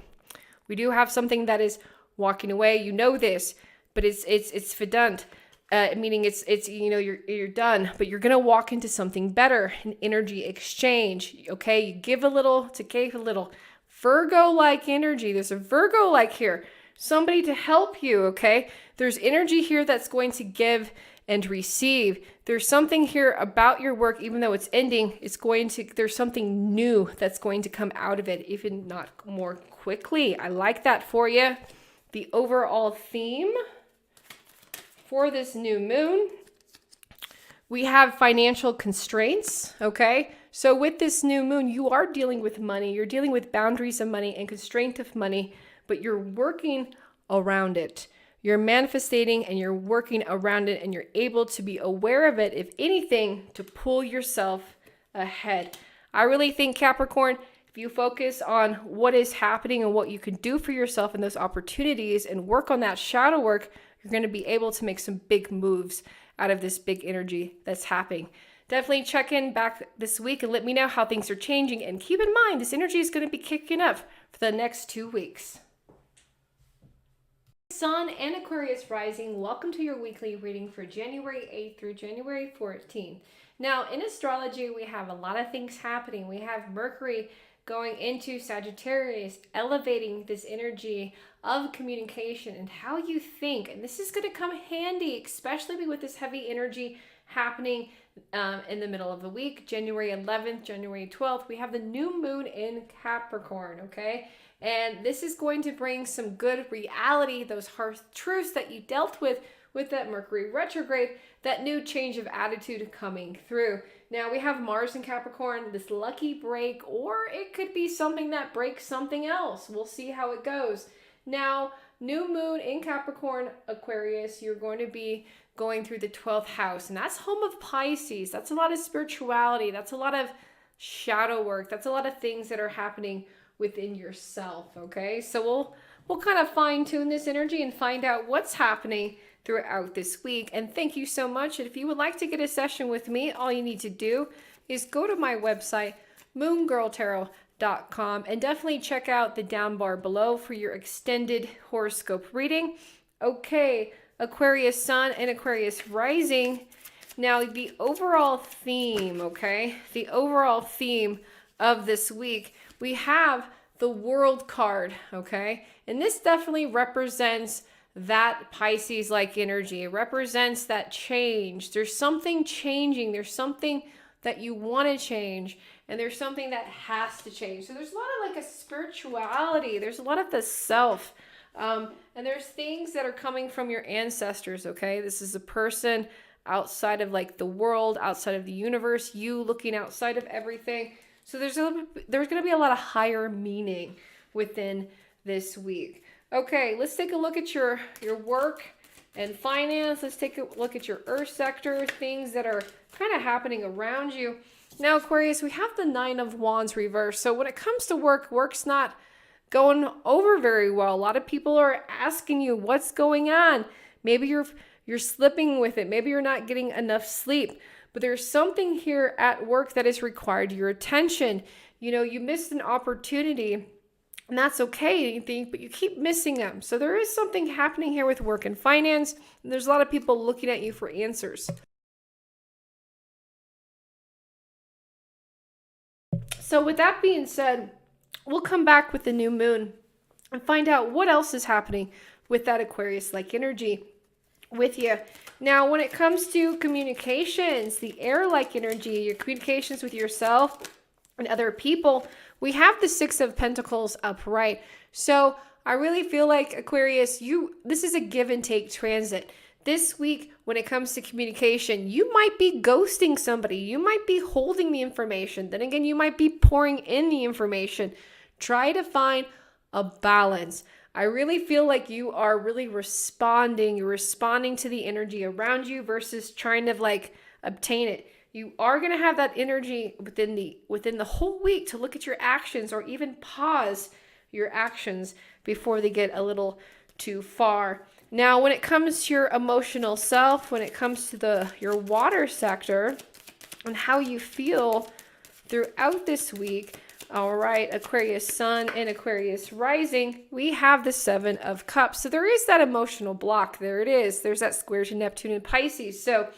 We do have something that is walking away. You know this, but it's fident. Meaning it's you're done, but you're going to walk into something better, an energy exchange. Okay. You give a little to give a little. Virgo-like energy. There's a Virgo-like here. Somebody to help you, okay? There's energy here that's going to give and receive. There's something here about your work, even though it's ending, there's something new that's going to come out of it, even not more quickly. I like that for you. The overall theme for this new moon, we have financial constraints, okay? So with this new moon, you are dealing with money. You're dealing with boundaries of money and constraint of money, but you're working around it. You're manifesting and you're working around it, and you're able to be aware of it, if anything, to pull yourself ahead. I really think, Capricorn, if you focus on what is happening and what you can do for yourself in those opportunities and work on that shadow work, you're going to be able to make some big moves out of this big energy that's happening. Definitely check in back this week and let me know how things are changing. And keep in mind, this energy is going to be kicking up for the next 2 weeks. Sun and Aquarius rising, welcome to your weekly reading for January 8th through January 14th. Now, in astrology, we have a lot of things happening. We have Mercury going into Sagittarius, elevating this energy of communication and how you think. And this is going to come handy, especially with this heavy energy happening in the middle of the week, January 11th, January 12th. We have the new moon in Capricorn, okay? And this is going to bring some good reality, those harsh truths that you dealt with that Mercury retrograde, that new change of attitude coming through. Now we have Mars in Capricorn, this lucky break, or it could be something that breaks something else. We'll see how it goes. Now, new moon in Capricorn, Aquarius, you're going to be going through the 12th house, and that's home of Pisces. That's a lot of spirituality. That's a lot of shadow work. That's a lot of things that are happening within yourself, okay? So we'll kind of fine tune this energy and find out what's happening throughout this week. And thank you so much. And if you would like to get a session with me, all you need to do is go to my website, moongirltarot.com, and definitely check out the down bar below for your extended horoscope reading. Okay, Aquarius Sun and Aquarius Rising. Now, the overall theme, okay? The overall theme of this week, we have the World card, okay? And this definitely represents that Pisces-like energy. It represents that change. There's something changing. There's something that you want to change, and there's something that has to change. So there's a lot of like a spirituality. There's a lot of the self. And there's things that are coming from your ancestors, okay? This is a person outside of like the world, outside of the universe, you looking outside of everything. So there's going to be a lot of higher meaning within this week. Okay, let's take a look at your work and finance. Let's take a look at your earth sector, things that are kind of happening around you. Now, Aquarius, we have the 9 of Wands reversed. So when it comes to work's not going over very well. A lot of people are asking you what's going on. Maybe you're slipping with it. Maybe you're not getting enough sleep. But there's something here at work that has required your attention. You know, you missed an opportunity And that's okay, you think, but you keep missing them. So there is something happening here with work and finance. And there's a lot of people looking at you for answers. So with that being said, we'll come back with the new moon and find out what else is happening with that Aquarius-like energy with you. Now, when it comes to communications, the air-like energy, your communications with yourself and other people, we have the Six of Pentacles upright. So I really feel like, Aquarius, this is a give and take transit. This week, when it comes to communication, you might be ghosting somebody. You might be holding the information. Then again, you might be pouring in the information. Try to find a balance. I really feel like you are really responding. You're responding to the energy around you versus trying to like obtain it. You are going to have that energy within the whole week to look at your actions or even pause your actions before they get a little too far. Now, when it comes to your emotional self, when it comes to your water sector and how you feel throughout this week, all right, Aquarius Sun and Aquarius Rising, we have the Seven of Cups. So there is that emotional block. There it is. There's that square to Neptune and Pisces. So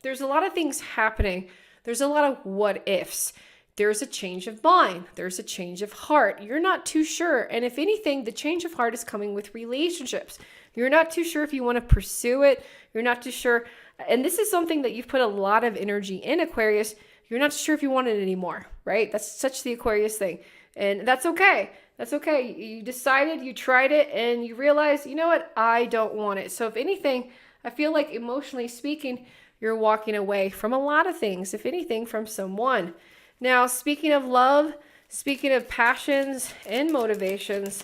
there's a lot of things happening. There's a lot of what ifs. There's a change of mind. There's a change of heart. You're not too sure. And if anything, the change of heart is coming with relationships. You're not too sure if you want to pursue it. You're not too sure. And this is something that you've put a lot of energy in, Aquarius. You're not sure if you want it anymore, right? That's such the Aquarius thing. And that's okay. That's okay. You decided, you tried it, and you realize, you know what? I don't want it. So if anything, I feel like emotionally speaking, you're walking away from a lot of things, if anything, from someone. Now, speaking of love, speaking of passions and motivations,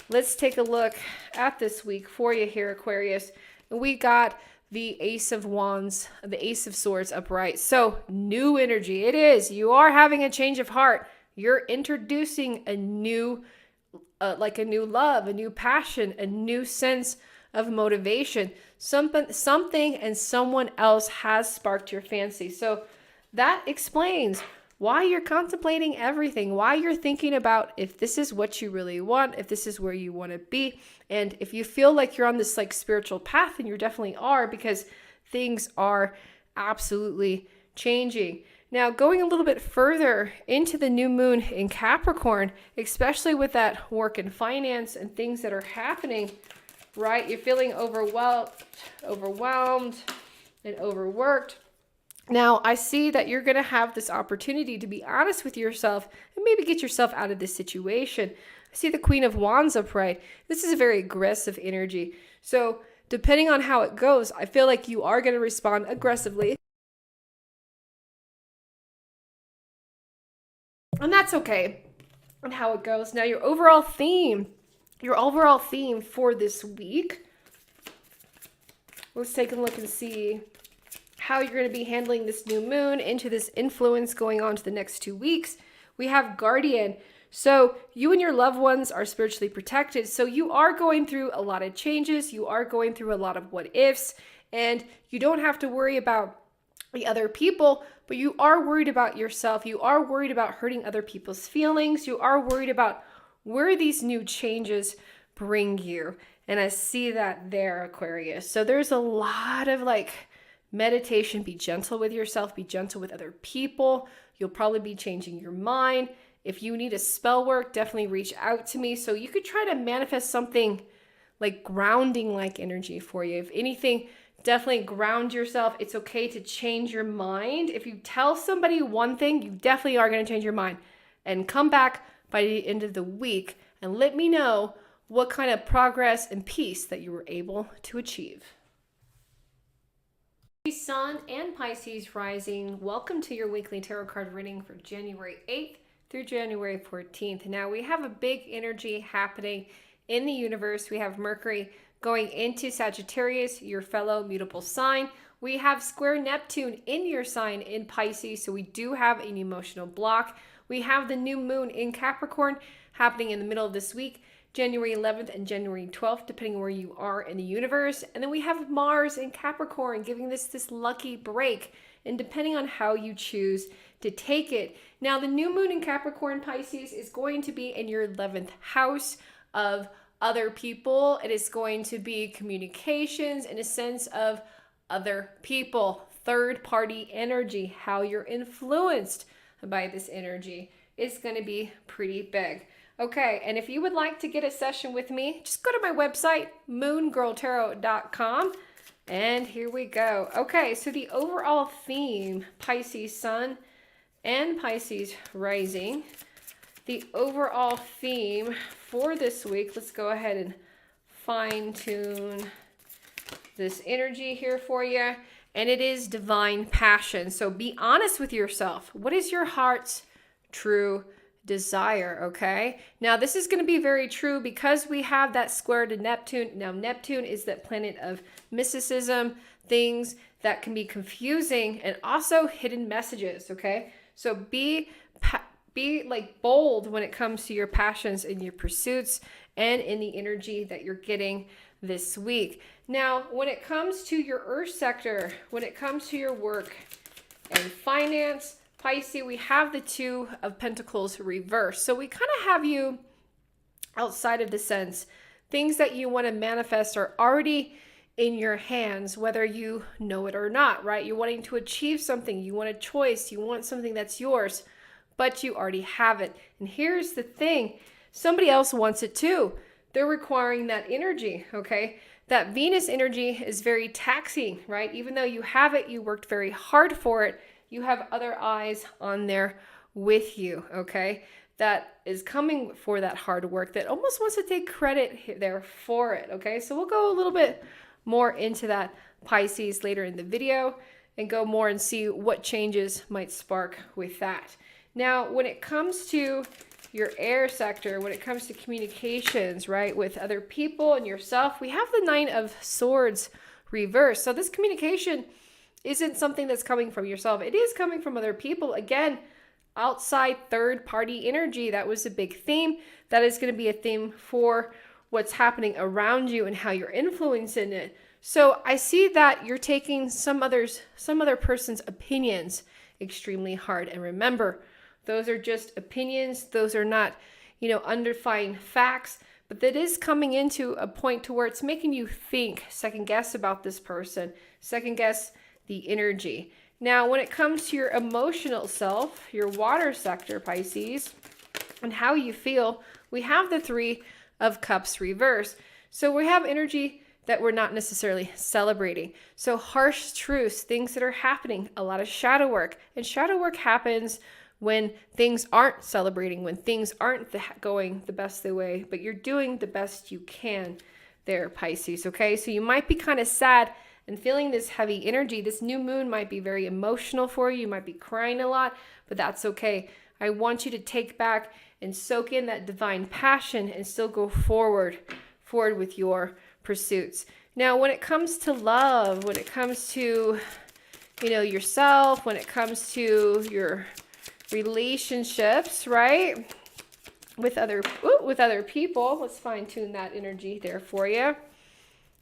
let's take a look at this week for you here, Aquarius. And we got the Ace of Wands, the Ace of Swords upright. So new energy. It is. You are having a change of heart. You're introducing a new, like a new love, a new passion, a new sense of motivation. Something and someone else has sparked your fancy. So that explains why you're contemplating everything, why you're thinking about if this is what you really want, if this is where you want to be. And if you feel like you're on this like spiritual path, and you definitely are, because things are absolutely changing. Now, going a little bit further into the new moon in Capricorn, especially with that work and finance and things that are happening, right? You're feeling overwhelmed and overworked. Now, I see that you're going to have this opportunity to be honest with yourself and maybe get yourself out of this situation. I see the Queen of Wands upright. This is a very aggressive energy. So depending on how it goes, I feel like you are going to respond aggressively. And that's okay on how it goes. Now, your overall theme for this week. Let's take a look and see how you're going to be handling this new moon into this influence going on to the next 2 weeks. We have Guardian. So you and your loved ones are spiritually protected. So you are going through a lot of changes. You are going through a lot of what ifs, and you don't have to worry about the other people, but you are worried about yourself. You are worried about hurting other people's feelings. You are worried about where these new changes bring you. And I see that there, Aquarius. So there's a lot of like meditation. Be gentle with yourself. Be gentle with other people. You'll probably be changing your mind. If you need a spell work, definitely reach out to me. So you could try to manifest something like grounding like energy for you. If anything, definitely ground yourself. It's okay to change your mind. If you tell somebody one thing, you definitely are going to change your mind. And come back by the end of the week and let me know what kind of progress and peace that you were able to achieve. Sun and Pisces rising, welcome to your weekly tarot card reading for January 8th through January 14th. Now we have a big energy happening in the universe. We have Mercury going into Sagittarius, your fellow mutable sign. We have square Neptune in your sign in Pisces, so we do have an emotional block. We have the new moon in Capricorn happening in the middle of this week, January 11th and January 12th, depending where you are in the universe. And then we have Mars in Capricorn giving this lucky break. And depending on how you choose to take it. Now, the new moon in Capricorn Pisces is going to be in your 11th house of other people. It is going to be communications in a sense of other people, third party energy, how you're influenced by this energy is going to be pretty big. Okay, and if you would like to get a session with me, just go to my website, moongirltarot.com, and here we go. Okay, so the overall theme, Pisces Sun and Pisces Rising, the overall theme for this week, let's go ahead and fine tune this energy here for you, and it is divine passion. So be honest with yourself. What is your heart's true desire? Okay, now this is going to be very true because we have that square to Neptune. Now Neptune is that planet of mysticism, things that can be confusing, and also hidden messages. Okay, so be like bold when it comes to your passions and your pursuits and in the energy that you're getting this week. Now when it comes to your earth sector, when it comes to your work and finance, Pisces, we have the Two of Pentacles reversed. So we kind of have you outside of the sense. Things that you want to manifest are already in your hands, whether you know it or not, right? You're wanting to achieve something. You want a choice. You want something that's yours, but you already have it. And here's the thing. Somebody else wants it too. They're requiring that energy, okay? That Venus energy is very taxing, right? Even though you have it, you worked very hard for it. You have other eyes on there with you, okay? That is coming for that hard work, that almost wants to take credit there for it, okay? So we'll go a little bit more into that, Pisces, later in the video and go more and see what changes might spark with that. Now, when it comes to your air sector, when it comes to communications, right, with other people and yourself, we have the Nine of Swords reversed. So this communication isn't something that's coming from yourself. It is coming from other people. Again, outside third party energy. That was a big theme. That is going to be a theme for what's happening around you and how you're influencing it. So I see that you're taking some other person's opinions extremely hard. And remember, those are just opinions. Those are not, undefined facts. But that is coming into a point to where it's making you think, second guess about this person, second guess the energy. Now, when it comes to your emotional self, your water sector, Pisces, and how you feel, we have the Three of Cups reversed. So we have energy that we're not necessarily celebrating. So harsh truths, things that are happening, a lot of shadow work. And shadow work happens when things aren't celebrating, when things aren't going the best way, but you're doing the best you can there, Pisces, okay? So you might be kind of sad and feeling this heavy energy. This new moon might be very emotional for you. You might be crying a lot, but that's okay. I want you to take back and soak in that divine passion and still go forward with your pursuits. Now, when it comes to love, when it comes to, yourself, when it comes to your relationships, right? With other people, let's fine tune that energy there for you.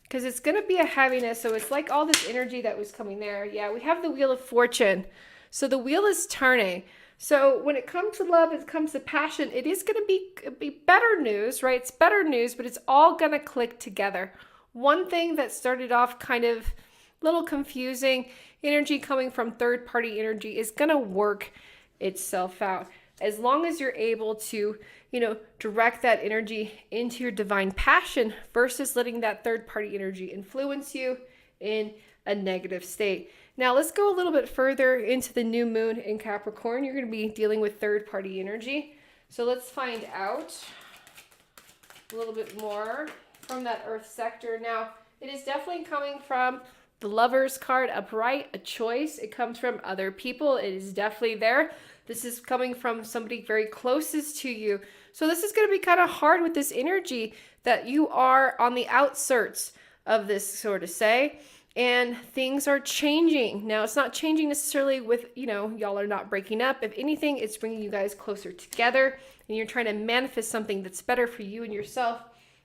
Because it's going to be a heaviness. So it's like all this energy that was coming there. Yeah, we have the Wheel of Fortune. So the wheel is turning. So when it comes to love, it comes to passion, it is going to be better news, right? It's better news, but it's all going to click together. One thing that started off kind of a little confusing, energy coming from third-party energy, is going to work itself out. As long as you're able to, direct that energy into your divine passion versus letting that third-party energy influence you in a negative state. Now, let's go a little bit further into the new moon in Capricorn. You're going to be dealing with third-party energy. So let's find out a little bit more from that earth sector. Now, it is definitely coming from the Lover's card upright, a choice. It comes from other people. It is definitely there. This is coming from somebody very closest to you. So this is going to be kind of hard with this energy that you are on the outskirts of this, sort of say, and things are changing. Now, it's not changing necessarily with, y'all are not breaking up. If anything, it's bringing you guys closer together, and you're trying to manifest something that's better for you and yourself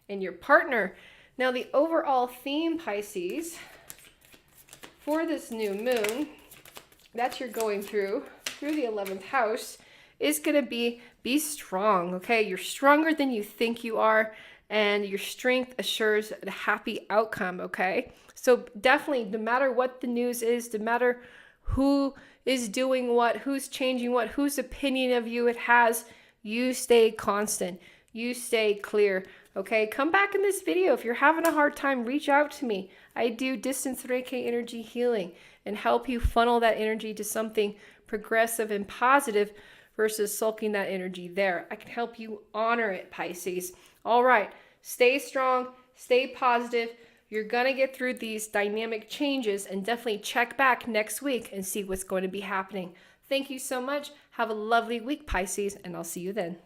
and your partner. Now, the overall theme, Pisces, for this new moon that you're going through through the 11th house is going to be strong, okay? You're stronger than you think you are, and your strength assures a happy outcome, okay? So definitely, no matter what the news is, no matter who is doing what, who's changing what, whose opinion of you it has, you stay constant. You stay clear, okay? Come back in this video. If you're having a hard time, reach out to me. I do distance Reiki energy healing and help you funnel that energy to something progressive and positive versus sulking that energy there. I can help you honor it, Pisces. All right, stay strong, stay positive. You're going to get through these dynamic changes, and definitely check back next week and see what's going to be happening. Thank you so much. Have a lovely week, Pisces, and I'll see you then.